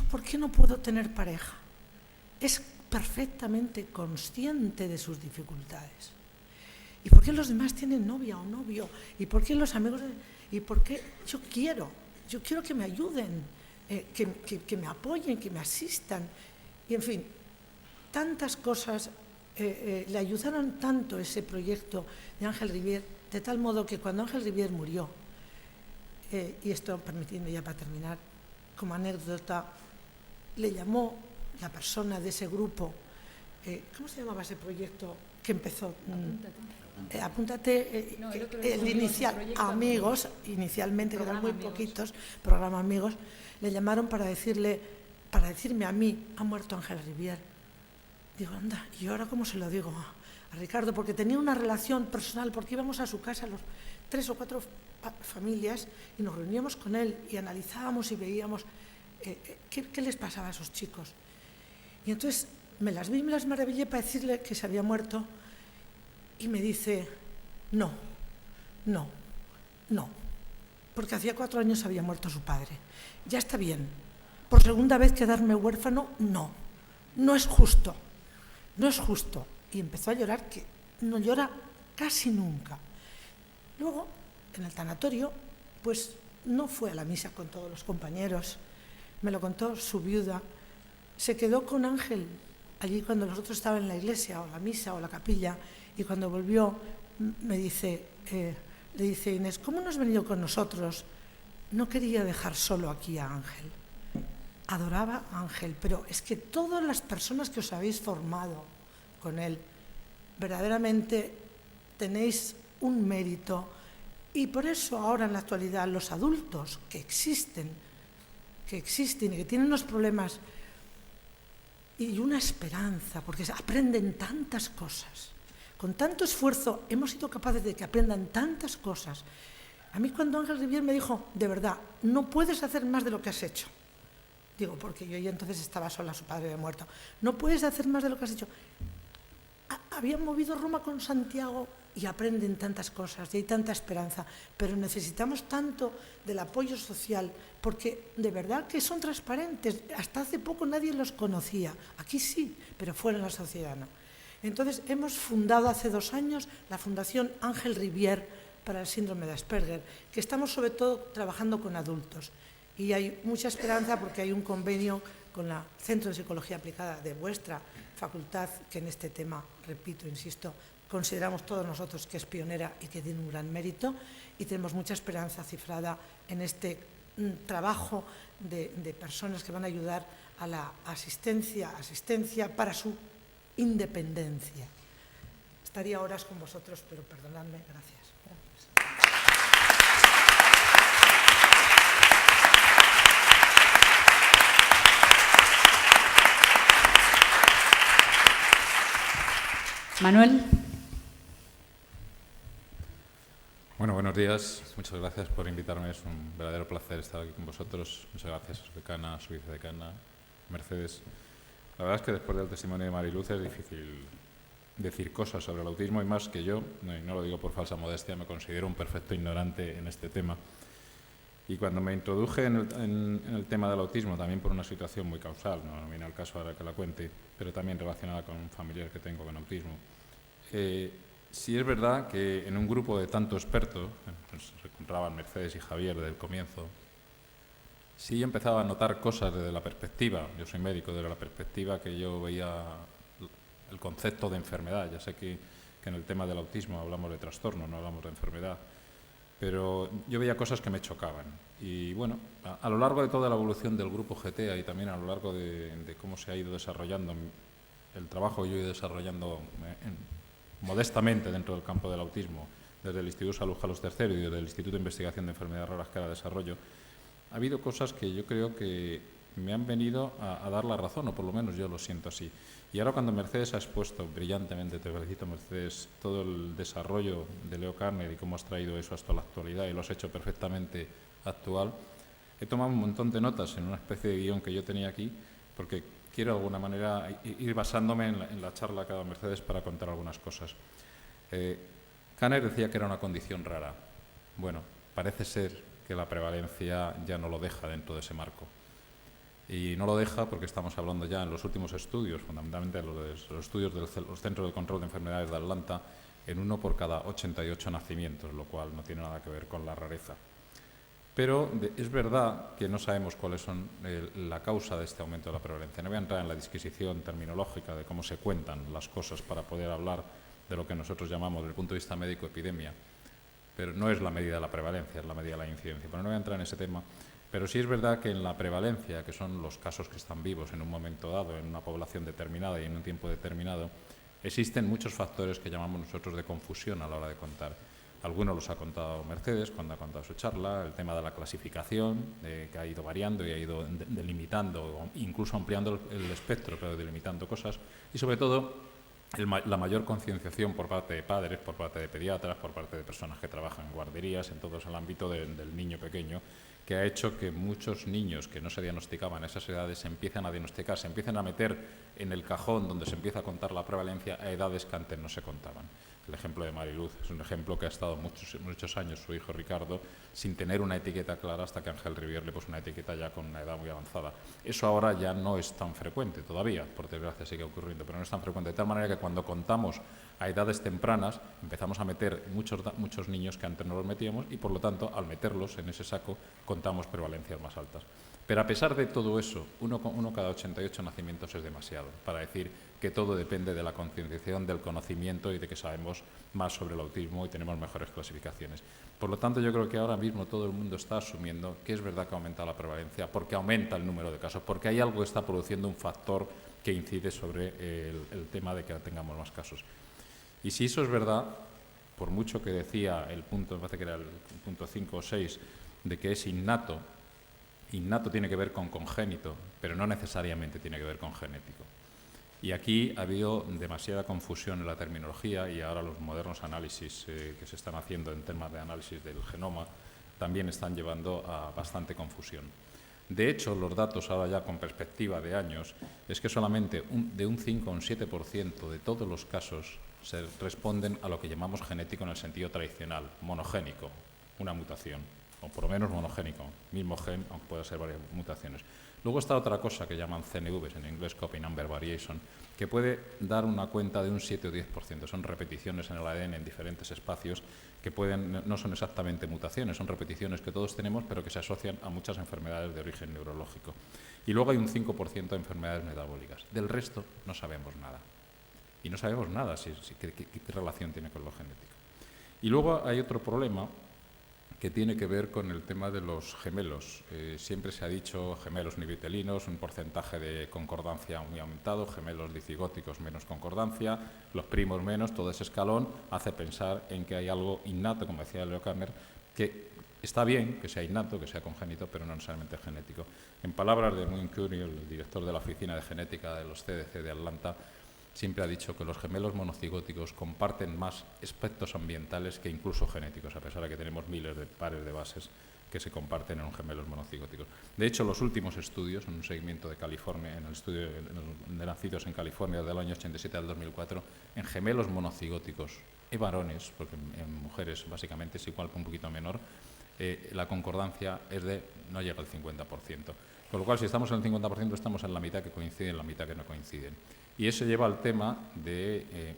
C: ¿por qué no puedo tener pareja? Es perfectamente consciente de sus dificultades. ¿Y por qué los demás tienen novia o novio? ¿Y por qué los amigos? ¿Y por qué yo quiero que me ayuden, que me apoyen, que me asistan? Y en fin, tantas cosas le ayudaron tanto ese proyecto de Ángel Rivière, de tal modo que cuando Ángel Rivière murió, y esto permitidme ya para terminar, como anécdota, le llamó la persona de ese grupo, ¿cómo se llamaba ese proyecto? que empezó. Apúntate, el inicial, Amigos, inicialmente, que eran muy poquitos, programa Amigos, le llamaron para decirme a mí, ha muerto Ángel Rivière. Digo, anda, ¿y ahora cómo se lo digo a Ricardo? Porque tenía una relación personal, porque íbamos a su casa los 3 o 4 familias y nos reuníamos con él y analizábamos y veíamos qué les pasaba a esos chicos. Y entonces me las vi y me las maravillé para decirle que se había muerto y me dice, no, porque hacía 4 años había muerto su padre. Ya está bien, por segunda vez quedarme huérfano, no es justo. Y empezó a llorar, que no llora casi nunca. Luego, en el tanatorio, pues no fue a la misa con todos los compañeros, me lo contó su viuda, se quedó con Ángel allí cuando nosotros estábamos en la iglesia, o la misa, o la capilla, y cuando volvió le dice Inés, ¿cómo no has venido con nosotros? No quería dejar solo aquí a Ángel. Adoraba a Ángel, pero es que todas las personas que os habéis formado con él, verdaderamente tenéis un mérito, y por eso ahora en la actualidad los adultos que existen y que tienen unos problemas y una esperanza, porque aprenden tantas cosas, con tanto esfuerzo hemos sido capaces de que aprendan tantas cosas. A mí cuando Ángel Rivière me dijo, de verdad, no puedes hacer más de lo que has hecho. Digo, porque yo ya entonces estaba sola, su padre había muerto. No puedes hacer más de lo que has hecho. Habían movido Roma con Santiago y aprenden tantas cosas y hay tanta esperanza, pero necesitamos tanto del apoyo social, porque de verdad que son transparentes. Hasta hace poco nadie los conocía. Aquí sí, pero fuera en la sociedad no. Entonces hemos fundado hace 2 años la Fundación Ángel Rivière para el síndrome de Asperger, que estamos sobre todo trabajando con adultos. Y hay mucha esperanza porque hay un convenio con el Centro de Psicología Aplicada de vuestra facultad, que en este tema, repito, insisto, consideramos todos nosotros que es pionera y que tiene un gran mérito, y tenemos mucha esperanza cifrada en este trabajo de personas que van a ayudar a la asistencia para su independencia. Estaría horas con vosotros, pero perdonadme, gracias.
B: Manuel.
D: Bueno, buenos días. Muchas gracias por invitarme. Es un verdadero placer estar aquí con vosotros. Muchas gracias a su decana, a su vicedecana, Mercedes. La verdad es que después del testimonio de Mariluz es difícil decir cosas sobre el autismo, y más que yo, y no lo digo por falsa modestia, me considero un perfecto ignorante en este tema. Y cuando me introduje en el tema del autismo, también por una situación muy causal, no viene al caso ahora que la cuente, pero también relacionada con un familiar que tengo con autismo, sí es verdad que en un grupo de tantos expertos, pues se encontraban Mercedes y Javier desde el comienzo, sí empezaba a notar cosas desde la perspectiva, yo soy médico, desde la perspectiva que yo veía el concepto de enfermedad. Ya sé que en el tema del autismo hablamos de trastorno, no hablamos de enfermedad, pero yo veía cosas que me chocaban. Y bueno, a lo largo de toda la evolución del grupo GTEA y también a lo largo de cómo se ha ido desarrollando el trabajo que yo he ido desarrollando modestamente dentro del campo del autismo, desde el Instituto Salud Carlos III y desde el Instituto de Investigación de Enfermedades Raras que ahora desarrollo, ha habido cosas que yo creo que me han venido a dar la razón, o por lo menos yo lo siento así. Y ahora cuando Mercedes ha expuesto brillantemente, te felicito Mercedes, todo el desarrollo de Leo Kanner y cómo has traído eso hasta la actualidad y lo has hecho perfectamente actual, he tomado un montón de notas en una especie de guión que yo tenía aquí, porque quiero de alguna manera ir basándome en la charla que ha dado Mercedes para contar algunas cosas. Kanner decía que era una condición rara. Bueno, parece ser que la prevalencia ya no lo deja dentro de ese marco. Y no lo deja porque estamos hablando ya en los últimos estudios, fundamentalmente los estudios de los Centros de Control de Enfermedades de Atlanta, en 1 por cada 88 nacimientos, lo cual no tiene nada que ver con la rareza. Pero es verdad que no sabemos cuáles son la causa de este aumento de la prevalencia. No voy a entrar en la disquisición terminológica de cómo se cuentan las cosas para poder hablar de lo que nosotros llamamos, desde el punto de vista médico, epidemia. Pero no es la medida de la prevalencia, es la medida de la incidencia. Pero no voy a entrar en ese tema. Pero sí es verdad que en la prevalencia, que son los casos que están vivos en un momento dado, en una población determinada y en un tiempo determinado, Existen muchos factores que llamamos nosotros de confusión a la hora de contar. Algunos los ha contado Mercedes cuando ha contado su charla, el tema de la clasificación, que ha ido variando y ha ido delimitando, incluso ampliando el espectro, pero delimitando cosas, y sobre todo la mayor concienciación por parte de padres, por parte de pediatras, por parte de personas que trabajan en guarderías, en todo el ámbito del niño pequeño, que ha hecho que muchos niños que no se diagnosticaban a esas edades se empiecen a diagnosticar, se empiecen a meter en el cajón donde se empieza a contar la prevalencia a edades que antes no se contaban. El ejemplo de Mariluz es un ejemplo que ha estado muchos años su hijo Ricardo sin tener una etiqueta clara hasta que Ángel Rivière le puso una etiqueta ya con una edad muy avanzada. Eso ahora ya no es tan frecuente todavía, por desgracia sigue ocurriendo, pero no es tan frecuente, de tal manera que cuando contamos a edades tempranas empezamos a meter muchos niños que antes no los metíamos y por lo tanto al meterlos en ese saco contamos prevalencias más altas. Pero a pesar de todo eso, uno cada 88 nacimientos es demasiado para decir que todo depende de la concienciación, del conocimiento y de que sabemos más sobre el autismo y tenemos mejores clasificaciones. Por lo tanto, yo creo que ahora mismo todo el mundo está asumiendo que es verdad que aumenta la prevalencia, porque aumenta el número de casos, porque hay algo que está produciendo un factor que incide sobre el tema de que tengamos más casos. Y si eso es verdad, por mucho que decía el punto, me parece que era el punto 5 o 6, de que es innato tiene que ver con congénito, pero no necesariamente tiene que ver con genético. Y aquí ha habido demasiada confusión en la terminología y ahora los modernos análisis que se están haciendo en temas de análisis del genoma también están llevando a bastante confusión. De hecho, los datos ahora ya con perspectiva de años es que solamente de un 5 o un 7% de todos los casos se responden a lo que llamamos genético en el sentido tradicional, monogénico, una mutación, o por lo menos monogénico, mismo gen, aunque pueda ser varias mutaciones. Luego está otra cosa que llaman CNVs, en inglés Copy Number Variation, que puede dar una cuenta de un 7 o 10%. Son repeticiones en el ADN en diferentes espacios que no son exactamente mutaciones, son repeticiones que todos tenemos, pero que se asocian a muchas enfermedades de origen neurológico. Y luego hay un 5% de enfermedades metabólicas. Del resto no sabemos nada. Y no sabemos nada qué relación tiene con lo genético. Y luego hay otro problema que tiene que ver con el tema de los gemelos. Siempre se ha dicho gemelos nivitelinos, un porcentaje de concordancia muy aumentado, gemelos dicigóticos menos concordancia, los primos menos, todo ese escalón hace pensar en que hay algo innato, como decía Leo Kanner, que está bien que sea innato, que sea congénito, pero no necesariamente genético. En palabras de Moon Curry, el director de la Oficina de Genética de los CDC de Atlanta, siempre ha dicho que los gemelos monocigóticos comparten más aspectos ambientales que incluso genéticos, a pesar de que tenemos miles de pares de bases que se comparten en gemelos monocigóticos. De hecho, los últimos estudios, en un seguimiento de California, en el estudio de nacidos en California del año 87 al 2004, en gemelos monocigóticos y varones, porque en mujeres básicamente es igual que un poquito menor, la concordancia no llega al 50%. Con lo cual, si estamos en el 50%, estamos en la mitad que coinciden, la mitad que no coinciden. Y eso lleva al tema de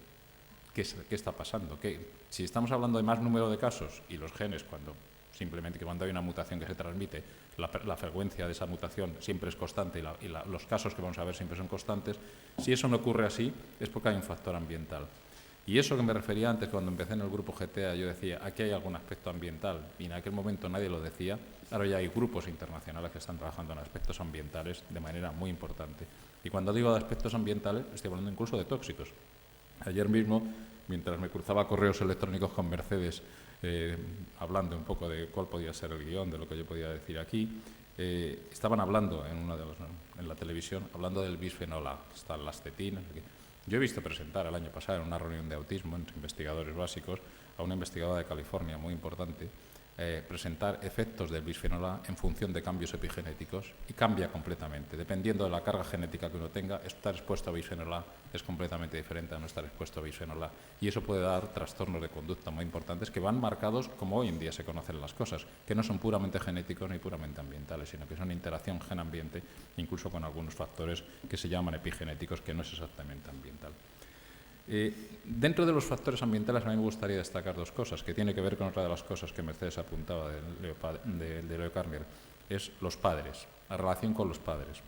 D: qué está pasando. Que si estamos hablando de más número de casos y los genes, simplemente cuando hay una mutación que se transmite, la frecuencia de esa mutación siempre es constante y los casos que vamos a ver siempre son constantes, si eso no ocurre así es porque hay un factor ambiental. Y eso que me refería antes, cuando empecé en el grupo GTA, yo decía, aquí hay algún aspecto ambiental, y en aquel momento nadie lo decía. Ahora ya hay grupos internacionales que están trabajando en aspectos ambientales de manera muy importante. Y cuando digo de aspectos ambientales, estoy hablando incluso de tóxicos. Ayer mismo, mientras me cruzaba correos electrónicos con Mercedes, hablando un poco de cuál podía ser el guión, de lo que yo podía decir aquí, estaban hablando en la televisión, hablando del bisfenol A, está el astetín. Yo he visto presentar el año pasado en una reunión de autismo entre investigadores básicos a una investigadora de California muy importante, presentar efectos del bisfenol A en función de cambios epigenéticos y cambia completamente. Dependiendo de la carga genética que uno tenga, estar expuesto a bisfenol A es completamente diferente a no estar expuesto a bisfenol A. Y eso puede dar trastornos de conducta muy importantes que van marcados como hoy en día se conocen las cosas, que no son puramente genéticos ni puramente ambientales, sino que son interacción gen-ambiente, incluso con algunos factores que se llaman epigenéticos, que no es exactamente ambiental. Dentro de los factores ambientales a mí me gustaría destacar dos cosas, que tiene que ver con otra de las cosas que Mercedes apuntaba de Leo Kanner, es los padres, la relación con los padres.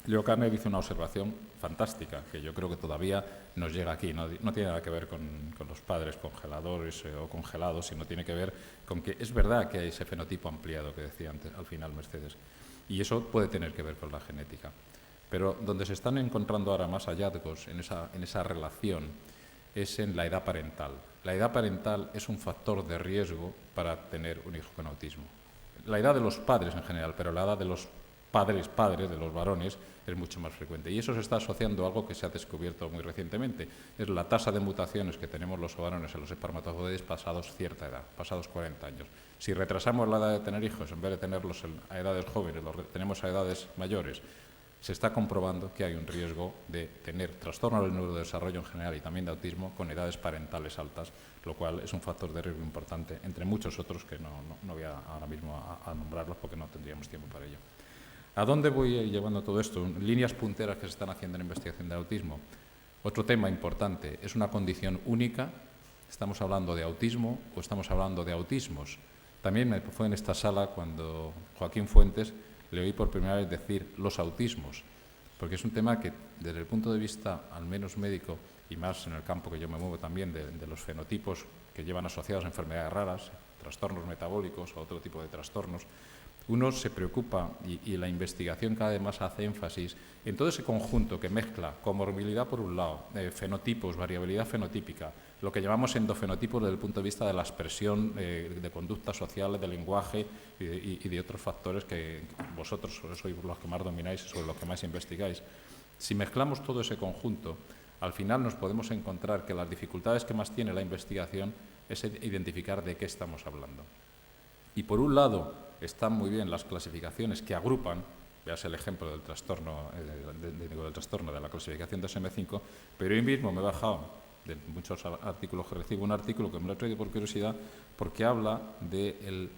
D: Leo Kanner hizo una observación fantástica, que yo creo que todavía nos llega aquí, no tiene nada que ver con los padres congeladores o congelados, sino tiene que ver con que es verdad que hay ese fenotipo ampliado que decía antes, al final Mercedes, y eso puede tener que ver con la genética. Pero donde se están encontrando ahora más hallazgos en esa relación es en la edad parental. La edad parental es un factor de riesgo para tener un hijo con autismo. La edad de los padres en general, pero la edad de los padres, de los varones, es mucho más frecuente. Y eso se está asociando a algo que se ha descubierto muy recientemente. Es la tasa de mutaciones que tenemos los varones en los espermatozoides pasados cierta edad, pasados 40 años. Si retrasamos la edad de tener hijos, en vez de tenerlos a edades jóvenes, los tenemos a edades mayores, se está comprobando que hay un riesgo de tener trastorno del neurodesarrollo en general y también de autismo con edades parentales altas, lo cual es un factor de riesgo importante, entre muchos otros que no voy ahora mismo a nombrarlos porque no tendríamos tiempo para ello. ¿A dónde voy llevando todo esto? Líneas punteras que se están haciendo en investigación de autismo. Otro tema importante, ¿es una condición única? ¿Estamos hablando de autismo o estamos hablando de autismos? También fue en esta sala cuando Joaquín Fuentes le oí por primera vez decir los autismos, porque es un tema que desde el punto de vista al menos médico y más en el campo que yo me muevo también de los fenotipos que llevan asociados a enfermedades raras, trastornos metabólicos o otro tipo de trastornos, uno se preocupa y la investigación cada vez más hace énfasis en todo ese conjunto que mezcla comorbilidad por un lado, fenotipos, variabilidad fenotípica, lo que llamamos endofenotipos desde el punto de vista de la expresión de conductas sociales, de lenguaje y de otros factores que vosotros sois los que más domináis y sobre los que más investigáis. Si mezclamos todo ese conjunto, al final nos podemos encontrar que las dificultades que más tiene la investigación es identificar de qué estamos hablando. Y por un lado están muy bien las clasificaciones que agrupan, veas el ejemplo del trastorno, de la clasificación de DSM-5, pero hoy mismo me he bajado de muchos artículos que recibo un artículo que me lo he traído por curiosidad porque habla de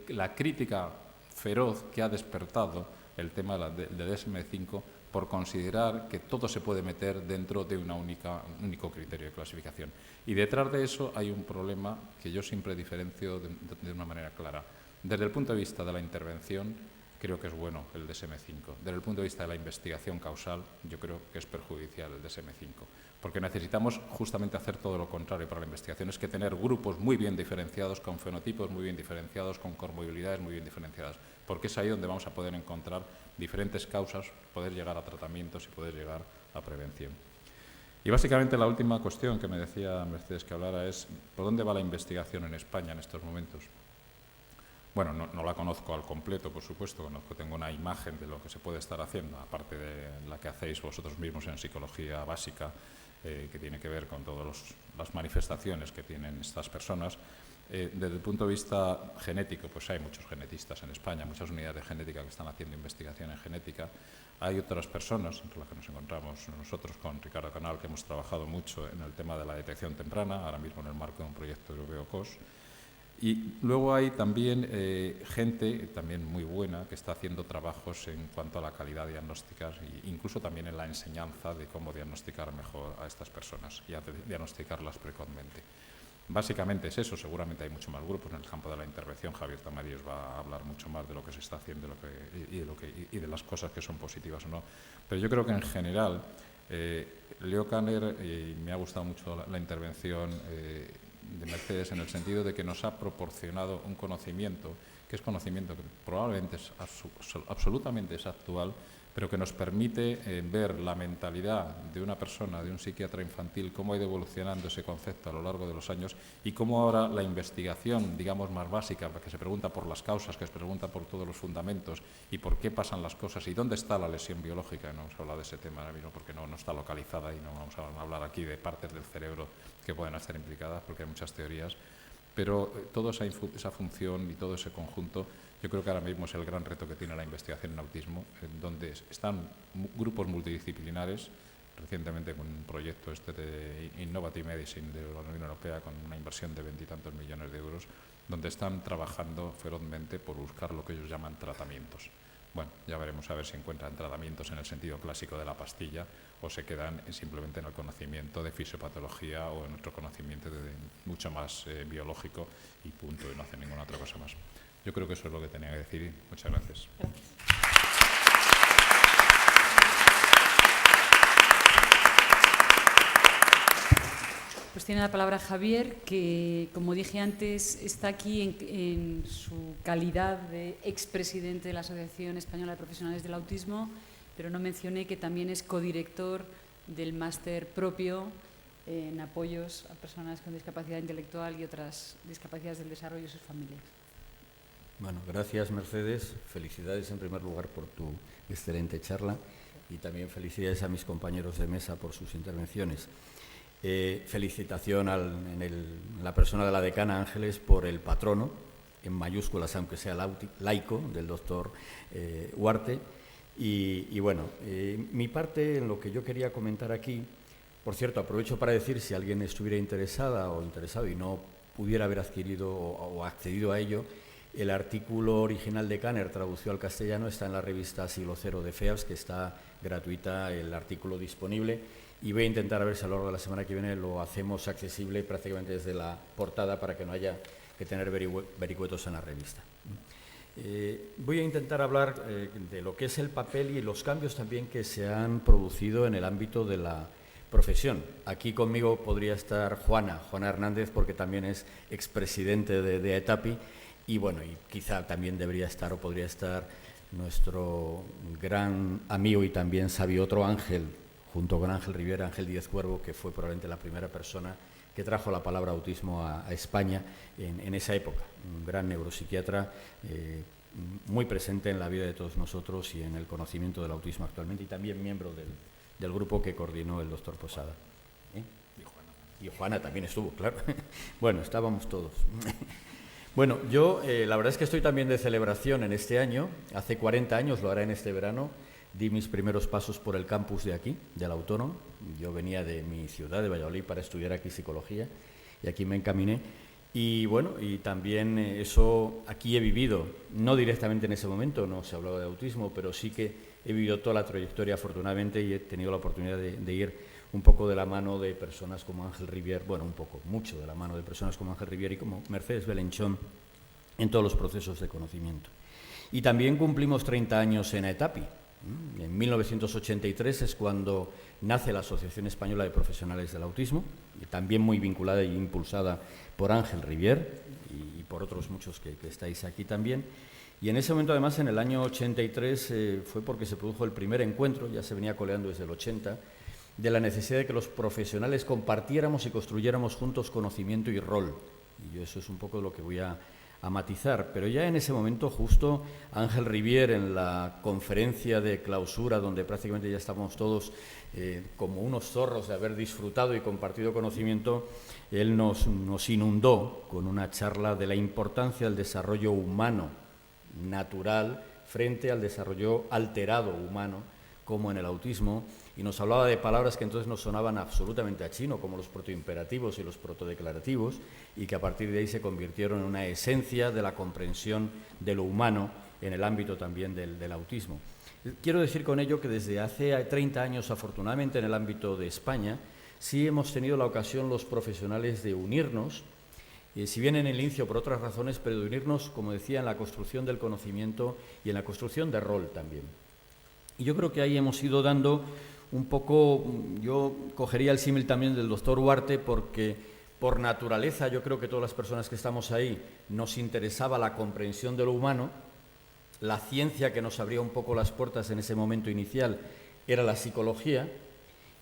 D: la crítica feroz que ha despertado el tema de DSM-5 por considerar que todo se puede meter dentro de un único criterio de clasificación. Y detrás de eso hay un problema que yo siempre diferencio de una manera clara. Desde el punto de vista de la intervención, creo que es bueno el DSM-5. Desde el punto de vista de la investigación causal, yo creo que es perjudicial el DSM-5. Porque necesitamos justamente hacer todo lo contrario para la investigación. Es que tener grupos muy bien diferenciados, con fenotipos muy bien diferenciados, con comorbilidades muy bien diferenciadas. Porque es ahí donde vamos a poder encontrar diferentes causas, poder llegar a tratamientos y poder llegar a prevención. Y básicamente la última cuestión que me decía Mercedes que hablara es ¿por dónde va la investigación en España en estos momentos? Bueno, no la conozco al completo, por supuesto, tengo una imagen de lo que se puede estar haciendo, aparte de la que hacéis vosotros mismos en psicología básica, que tiene que ver con todas las manifestaciones que tienen estas personas. Desde el punto de vista genético, pues hay muchos genetistas en España, muchas unidades de genética que están haciendo investigación en genética. Hay otras personas, entre las que nos encontramos nosotros con Ricardo Canal, que hemos trabajado mucho en el tema de la detección temprana, ahora mismo en el marco de un proyecto europeo COS. Y luego hay también gente también muy buena que está haciendo trabajos en cuanto a la calidad diagnóstica e incluso también en la enseñanza de cómo diagnosticar mejor a estas personas y a diagnosticarlas precozmente. Básicamente es eso, seguramente hay muchos más grupos en el campo de la intervención. Javier Tamarí os va a hablar mucho más de lo que se está haciendo y de las cosas que son positivas o no. Pero yo creo que en general, Leo Kanner, me ha gustado mucho la intervención de Mercedes en el sentido de que nos ha proporcionado un conocimiento, que es conocimiento que probablemente es absolutamente es actual, pero que nos permite ver la mentalidad de una persona, de un psiquiatra infantil, cómo ha ido evolucionando ese concepto a lo largo de los años y cómo ahora la investigación, digamos, más básica, que se pregunta por las causas, que se pregunta por todos los fundamentos y por qué pasan las cosas y dónde está la lesión biológica. No vamos a hablar de ese tema ahora mismo porque no está localizada y no vamos a hablar aquí de partes del cerebro que pueden estar implicadas porque hay muchas teorías, pero toda esa función y todo ese conjunto yo creo que ahora mismo es el gran reto que tiene la investigación en autismo, en donde están grupos multidisciplinares, recientemente con un proyecto de Innovative Medicine de la Unión Europea con una inversión de 20 y tantos millones de euros, donde están trabajando ferozmente por buscar lo que ellos llaman tratamientos. Bueno, ya veremos a ver si encuentran tratamientos en el sentido clásico de la pastilla o se quedan simplemente en el conocimiento de fisiopatología o en otro conocimiento mucho más biológico y punto, y no hacen ninguna otra cosa más. Yo creo que eso es lo que tenía que decir. Muchas gracias.
B: Pues tiene la palabra Javier, que, como dije antes, está aquí en su calidad de expresidente de la Asociación Española de Profesionales del Autismo pero no mencioné que también es codirector del máster propio en apoyos a personas con discapacidad intelectual y otras discapacidades del desarrollo y sus familias.
E: Bueno, gracias Mercedes, felicidades en primer lugar por tu excelente charla y también felicidades a mis compañeros de mesa por sus intervenciones. Felicitación en la persona de la decana Ángeles por el patrono, en mayúsculas aunque sea laico, del doctor Huarte. Y bueno, mi parte en lo que yo quería comentar aquí, por cierto, aprovecho para decir, si alguien estuviera interesada o interesado y no pudiera haber adquirido o accedido a ello, el artículo original de Kanner, traducido al castellano, está en la revista Siglo Cero de FEAPS, que está gratuita, el artículo disponible, y voy a intentar a ver si a lo largo de la semana que viene lo hacemos accesible prácticamente desde la portada para que no haya que tener vericuetos en la revista. Voy a intentar hablar de lo que es el papel y los cambios también que se han producido en el ámbito de la profesión. Aquí conmigo podría estar Juana Hernández, porque también es expresidente de AETAPI, y bueno, y quizá también debería estar o podría estar nuestro gran amigo y también sabio otro Ángel, junto con Ángel Riviera, Ángel Díez Cuervo, que fue probablemente la primera persona que trajo la palabra autismo a España en esa época. Un gran neuropsiquiatra muy presente en la vida de todos nosotros y en el conocimiento del autismo actualmente, y también miembro del grupo que coordinó el doctor Posada. Y Juana también estuvo, claro. Bueno, estábamos todos. Bueno, yo la verdad es que estoy también de celebración en este año. Hace 40 años, lo hará en este verano, di mis primeros pasos por el campus de aquí, del Autónomo. Yo venía de mi ciudad, de Valladolid, para estudiar aquí psicología, y aquí me encaminé. Y bueno, y también eso aquí he vivido, no directamente en ese momento, no se hablaba de autismo, pero sí que he vivido toda la trayectoria afortunadamente, y he tenido la oportunidad de ir un poco de la mano de personas como Ángel Rivier, bueno, un poco, mucho de la mano de personas como Ángel Rivier y como Mercedes Belenchón en todos los procesos de conocimiento. Y también cumplimos 30 años en AETAPI. En 1983 es cuando nace la Asociación Española de Profesionales del Autismo, y también muy vinculada e impulsada por Ángel Rivier y por otros muchos que estáis aquí también. Y en ese momento, además, en el año 83, fue porque se produjo el primer encuentro, ya se venía coleando desde el 80, de la necesidad de que los profesionales compartiéramos y construyéramos juntos conocimiento y rol. Y yo eso es un poco lo que voy a matizar, pero ya en ese momento justo Ángel Rivier, en la conferencia de clausura, donde prácticamente ya estábamos todos como unos zorros de haber disfrutado y compartido conocimiento, él nos inundó con una charla de la importancia del desarrollo humano natural frente al desarrollo alterado humano, como en el autismo, y nos hablaba de palabras que entonces nos sonaban absolutamente a chino, como los protoimperativos y los protodeclarativos, y que a partir de ahí se convirtieron en una esencia de la comprensión de lo humano en el ámbito también del autismo. Quiero decir con ello que desde hace 30 años, afortunadamente, en el ámbito de España, sí hemos tenido la ocasión los profesionales de unirnos, si bien en el inicio por otras razones, pero de unirnos, como decía, en la construcción del conocimiento y en la construcción de rol también. Y yo creo que ahí hemos ido dando un poco, yo cogería el símil también del doctor Huarte, porque por naturaleza yo creo que todas las personas que estamos ahí nos interesaba la comprensión de lo humano. La ciencia que nos abría un poco las puertas en ese momento inicial era la psicología,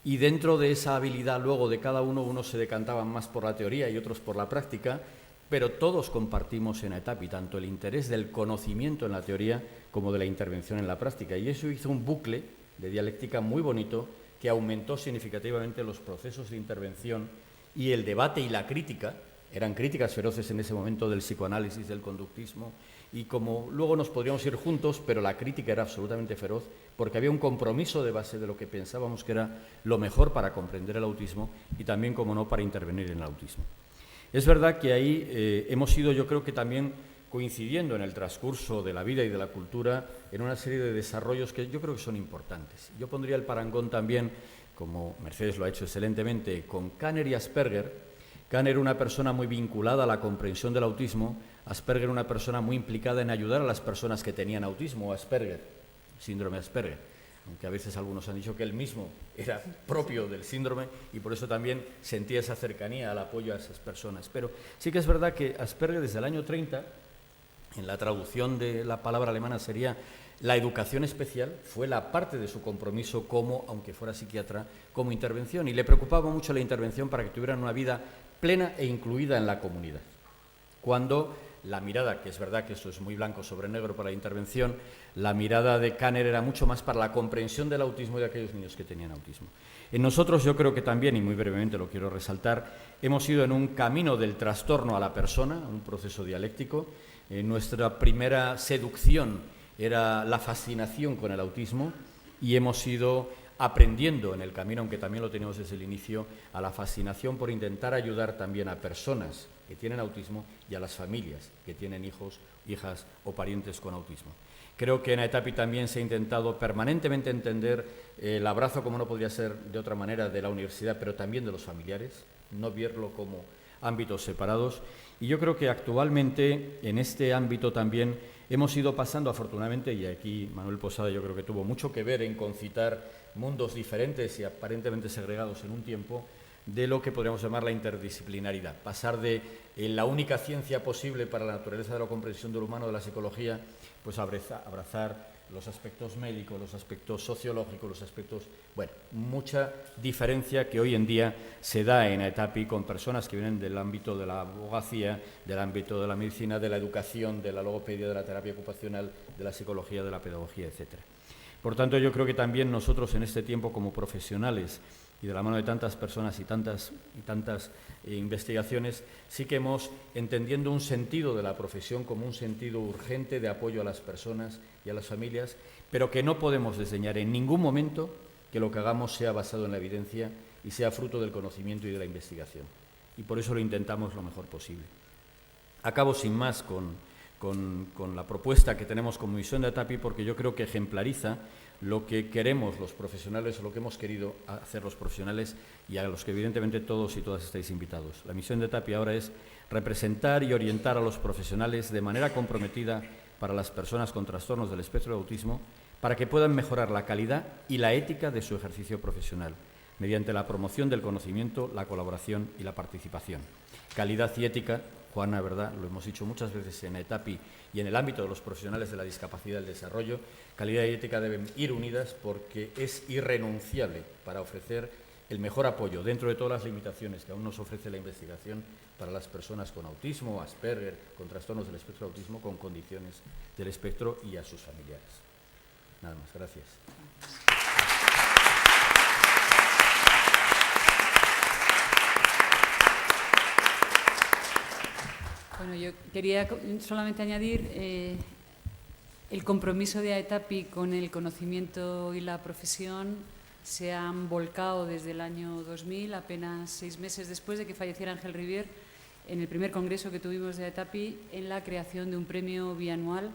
E: y dentro de esa habilidad luego de cada uno, unos se decantaban más por la teoría y otros por la práctica, pero todos compartimos en AETAPI tanto el interés del conocimiento en la teoría como de la intervención en la práctica, y eso hizo un bucle de dialéctica muy bonito que aumentó significativamente los procesos de intervención y el debate y la crítica. Eran críticas feroces en ese momento del psicoanálisis, del conductismo, y como luego nos podríamos ir juntos, pero la crítica era absolutamente feroz porque había un compromiso de base de lo que pensábamos que era lo mejor para comprender el autismo y también, como no, para intervenir en el autismo. Es verdad que ahí hemos ido, yo creo que también coincidiendo en el transcurso de la vida y de la cultura en una serie de desarrollos que yo creo que son importantes. Yo pondría el parangón también, como Mercedes lo ha hecho excelentemente, con Kanner y Asperger. Kanner era una persona muy vinculada a la comprensión del autismo, Asperger una persona muy implicada en ayudar a las personas que tenían autismo o Asperger, síndrome de Asperger, aunque a veces algunos han dicho que él mismo era propio del síndrome y por eso también sentía esa cercanía al apoyo a esas personas. Pero sí que es verdad que Asperger desde el año 30, en la traducción de la palabra alemana sería la educación especial fue la parte de su compromiso como, aunque fuera psiquiatra, como intervención, y le preocupaba mucho la intervención para que tuvieran una vida plena e incluida en la comunidad. Cuando la mirada, que es verdad que esto es muy blanco sobre negro para la intervención, la mirada de Kanner era mucho más para la comprensión del autismo y de aquellos niños que tenían autismo. En nosotros yo creo que también, y muy brevemente lo quiero resaltar, hemos ido en un camino del trastorno a la persona, un proceso dialéctico. Nuestra primera seducción era la fascinación con el autismo y hemos ido aprendiendo en el camino, aunque también lo teníamos desde el inicio, a la fascinación por intentar ayudar también a personas que tienen autismo y a las familias que tienen hijos, hijas o parientes con autismo. Creo que en AETAPI también se ha intentado permanentemente entender el abrazo, como no podría ser de otra manera, de la universidad, pero también de los familiares, no verlo como ámbitos separados. Y yo creo que actualmente en este ámbito también hemos ido pasando, afortunadamente, y aquí Manuel Posada yo creo que tuvo mucho que ver en concitar mundos diferentes y aparentemente segregados en un tiempo, de lo que podríamos llamar la interdisciplinaridad. Pasar de la única ciencia posible para la naturaleza de la comprensión del humano, de la psicología, pues abrazar los aspectos médicos, los aspectos sociológicos, los aspectos... Bueno, mucha diferencia que hoy en día se da en AETAPI con personas que vienen del ámbito de la abogacía, del ámbito de la medicina, de la educación, de la logopedia, de la terapia ocupacional, de la psicología, de la pedagogía, etcétera. Por tanto, yo creo que también nosotros en este tiempo como profesionales y de la mano de tantas personas y tantas investigaciones, sí que hemos, entendiendo un sentido de la profesión como un sentido urgente de apoyo a las personas y a las familias, pero que no podemos desdeñar en ningún momento que lo que hagamos sea basado en la evidencia y sea fruto del conocimiento y de la investigación. Y por eso lo intentamos lo mejor posible. Acabo sin más con la propuesta que tenemos como misión de AETAPI, porque yo creo que ejemplariza lo que queremos los profesionales o lo que hemos querido hacer los profesionales y a los que evidentemente todos y todas estáis invitados. La misión de AETAPI ahora es representar y orientar a los profesionales de manera comprometida para las personas con trastornos del espectro de autismo para que puedan mejorar la calidad y la ética de su ejercicio profesional mediante la promoción del conocimiento, la colaboración y la participación. Calidad y ética, Juana, ¿verdad? Lo hemos dicho muchas veces en AETAPI y en el ámbito de los profesionales de la discapacidad y el desarrollo, calidad y ética deben ir unidas porque es irrenunciable para ofrecer el mejor apoyo dentro de todas las limitaciones que aún nos ofrece la investigación para las personas con autismo, Asperger, con trastornos del espectro de autismo, con condiciones del espectro y a sus familiares. Nada más, gracias.
B: Bueno, yo quería solamente añadir el compromiso de AETAPI con el conocimiento y la profesión se han volcado desde el año 2000, apenas 6 meses después de que falleciera Ángel Rivier, en el primer congreso que tuvimos de AETAPI, en la creación de un premio bianual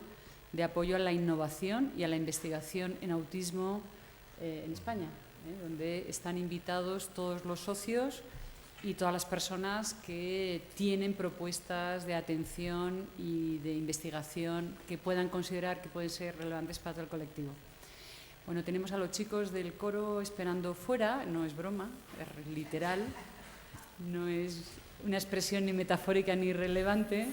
B: de apoyo a la innovación y a la investigación en autismo en España, donde están invitados todos los socios y todas las personas que tienen propuestas de atención y de investigación que puedan considerar que pueden ser relevantes para todo el colectivo. Bueno, tenemos a los chicos del coro esperando fuera, no es broma, es literal, no es una expresión ni metafórica ni irrelevante,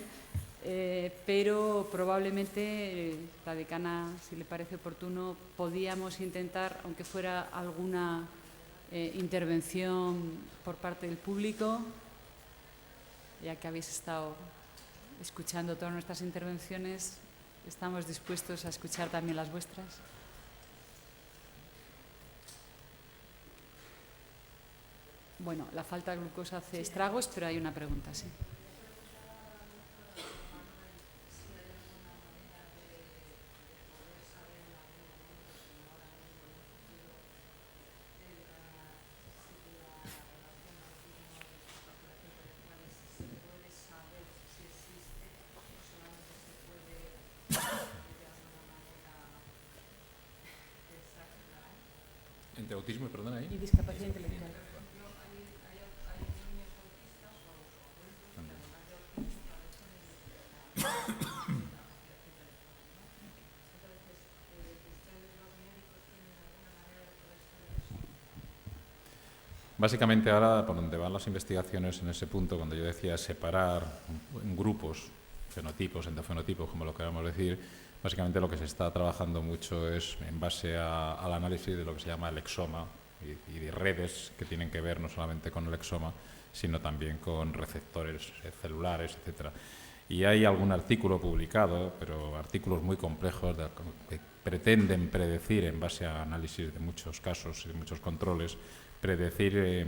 B: pero probablemente la decana, si le parece oportuno, podíamos intentar, aunque fuera alguna intervención por parte del público, ya que habéis estado escuchando todas nuestras intervenciones, estamos dispuestos a escuchar también las vuestras. Bueno, la falta de glucosa hace estragos, pero hay una pregunta, sí.
D: Entre autismo, perdona, ahí.
B: Y discapacidad intelectual.
D: Básicamente ahora, por donde van las investigaciones en ese punto, cuando yo decía separar en grupos, fenotipos, endofenotipos, como lo queramos decir, Básicamente lo que se está trabajando mucho es en base al análisis de lo que se llama el exoma y de redes que tienen que ver no solamente con el exoma, sino también con receptores celulares, etcétera. Y hay algún artículo publicado, pero artículos muy complejos que pretenden predecir, en base a análisis de muchos casos y de muchos controles, predecir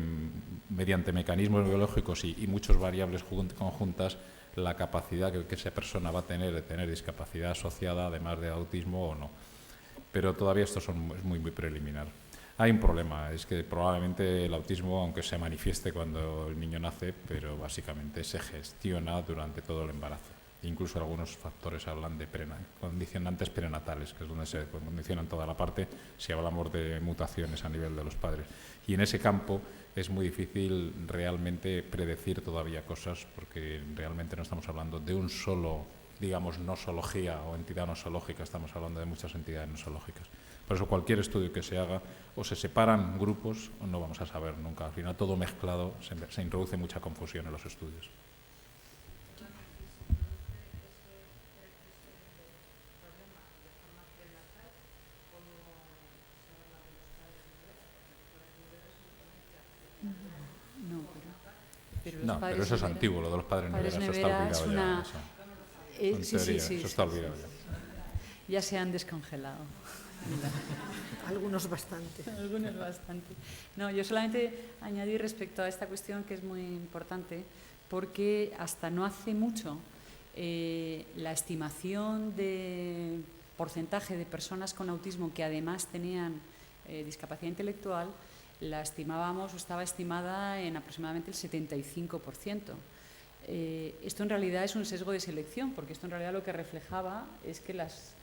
D: mediante mecanismos biológicos y muchas variables conjuntas la capacidad que esa persona va a tener de tener discapacidad asociada, además de autismo o no. Pero todavía esto es muy preliminar. Hay un problema, es que probablemente el autismo, aunque se manifieste cuando el niño nace, pero básicamente se gestiona durante todo el embarazo. Incluso algunos factores hablan de condicionantes prenatales, que es donde se condicionan toda la parte, si hablamos de mutaciones a nivel de los padres. Y en ese campo es muy difícil realmente predecir todavía cosas, porque realmente no estamos hablando de un solo, digamos, nosología o entidad nosológica, estamos hablando de muchas entidades nosológicas. Por eso cualquier estudio que se haga, o se separan grupos o no vamos a saber nunca. Al final todo mezclado se introduce mucha confusión en los estudios. Pero eso es antiguo, lo de los padres Nevera, eso está olvidado ya. En teoría, eso está olvidado ya.
B: Ya se han descongelado.
C: Algunos bastante.
B: Algunos bastante. No, yo solamente añadir respecto a esta cuestión que es muy importante, porque hasta no hace mucho la estimación de porcentaje de personas con autismo que además tenían discapacidad intelectual la estimábamos o estaba estimada en aproximadamente el 75%. Esto en realidad es un sesgo de selección, porque esto en realidad lo que reflejaba es que las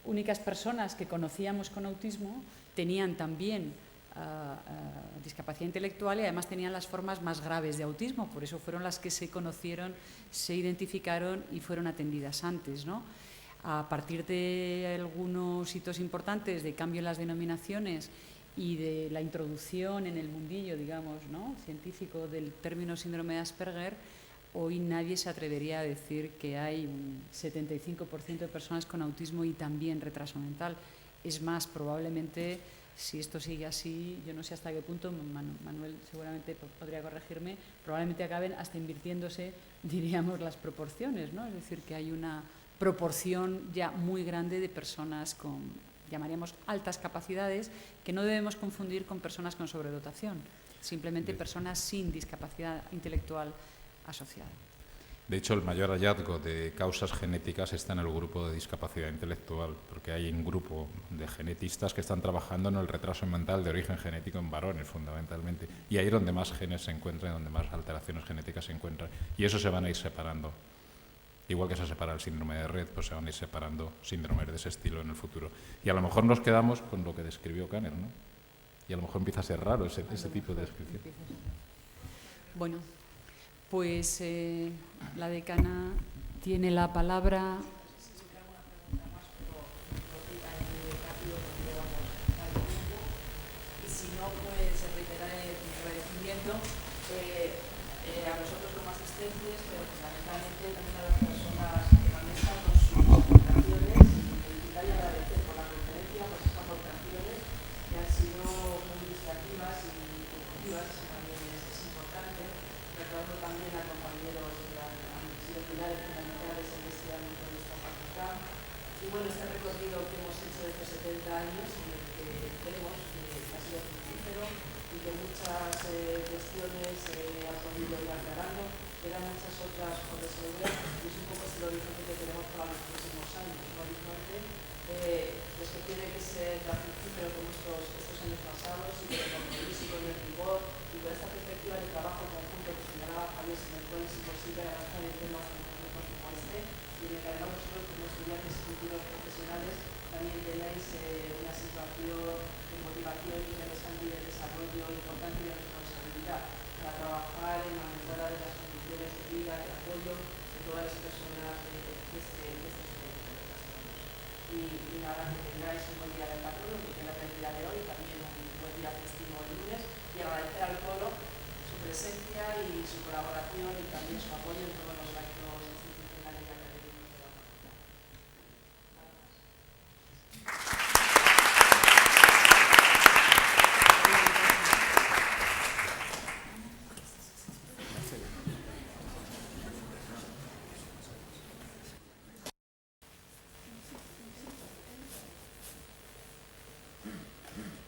B: únicas personas que conocíamos con autismo tenían también discapacidad intelectual y además tenían las formas más graves de autismo, por eso fueron las que se conocieron, se identificaron y fueron atendidas antes, ¿no? A partir de algunos hitos importantes de cambio en las denominaciones y de la introducción en el mundillo, digamos, ¿no?, científico del término síndrome de Asperger, hoy nadie se atrevería a decir que hay un 75% de personas con autismo y también retraso mental. Es más, probablemente, si esto sigue así, yo no sé hasta qué punto, Manuel seguramente podría corregirme, probablemente acaben hasta invirtiéndose, diríamos, las proporciones, ¿no? Es decir, que hay una proporción ya muy grande de personas con, llamaríamos, altas capacidades, que no debemos confundir con personas con sobredotación, simplemente personas sin discapacidad intelectual asociada.
D: De hecho, el mayor hallazgo de causas genéticas está en el grupo de discapacidad intelectual, porque hay un grupo de genetistas que están trabajando en el retraso mental de origen genético en varones, fundamentalmente, y ahí es donde más genes se encuentran, donde más alteraciones genéticas se encuentran, y eso se van a ir separando. Igual que se separa el síndrome de Rett, pues se van a ir separando síndromes de ese estilo en el futuro. Y a lo mejor nos quedamos con lo que describió Kanner, ¿no? Y a lo mejor empieza a ser raro ese tipo de descripción.
B: Bueno, pues la decana tiene la palabra.
A: Y si no, pues reiteraré mi agradecimiento a vosotros como asistentes, pero fundamentalmente también a las personas que van a estar con sus aportaciones, y agradecer por la conferencia, por sus aportaciones que han sido muy ilustrativas y productivas, eso también es importante. Recuerdo también a compañeros que han sido pilares fundamentales en este ámbito de esta facultad. Y bueno, este recorrido que hemos hecho de estos 70 años, en el que vemos que ha sido fructífero y que muchas cuestiones han podido ir aclarando, quedan muchas otras por resolver y es un poco el horizonte que tenemos para los próximos años. Un horizonte pues que tiene que ser tan fructífero como estos años pasados y con el compromiso y con el rigor y con esta perspectiva de trabajo conjunto que señalaba Javier, sin el cual es imposible avanzar en temas tan complejos como este, y en el que además vosotros como estudiantes y futuros profesionales también tenéis una situación de motivación y de desarrollo importante y de responsabilidad para trabajar en la mejora de las condiciones de vida y de apoyo de todas las personas de este y nada, que tengáis un buen día del patrono, que queda el día de hoy, también un buen día festivo el lunes, y agradecer al Polo su presencia y su colaboración y también su apoyo en todos los actos institucionales y académicos de la facultad.
C: Gracias.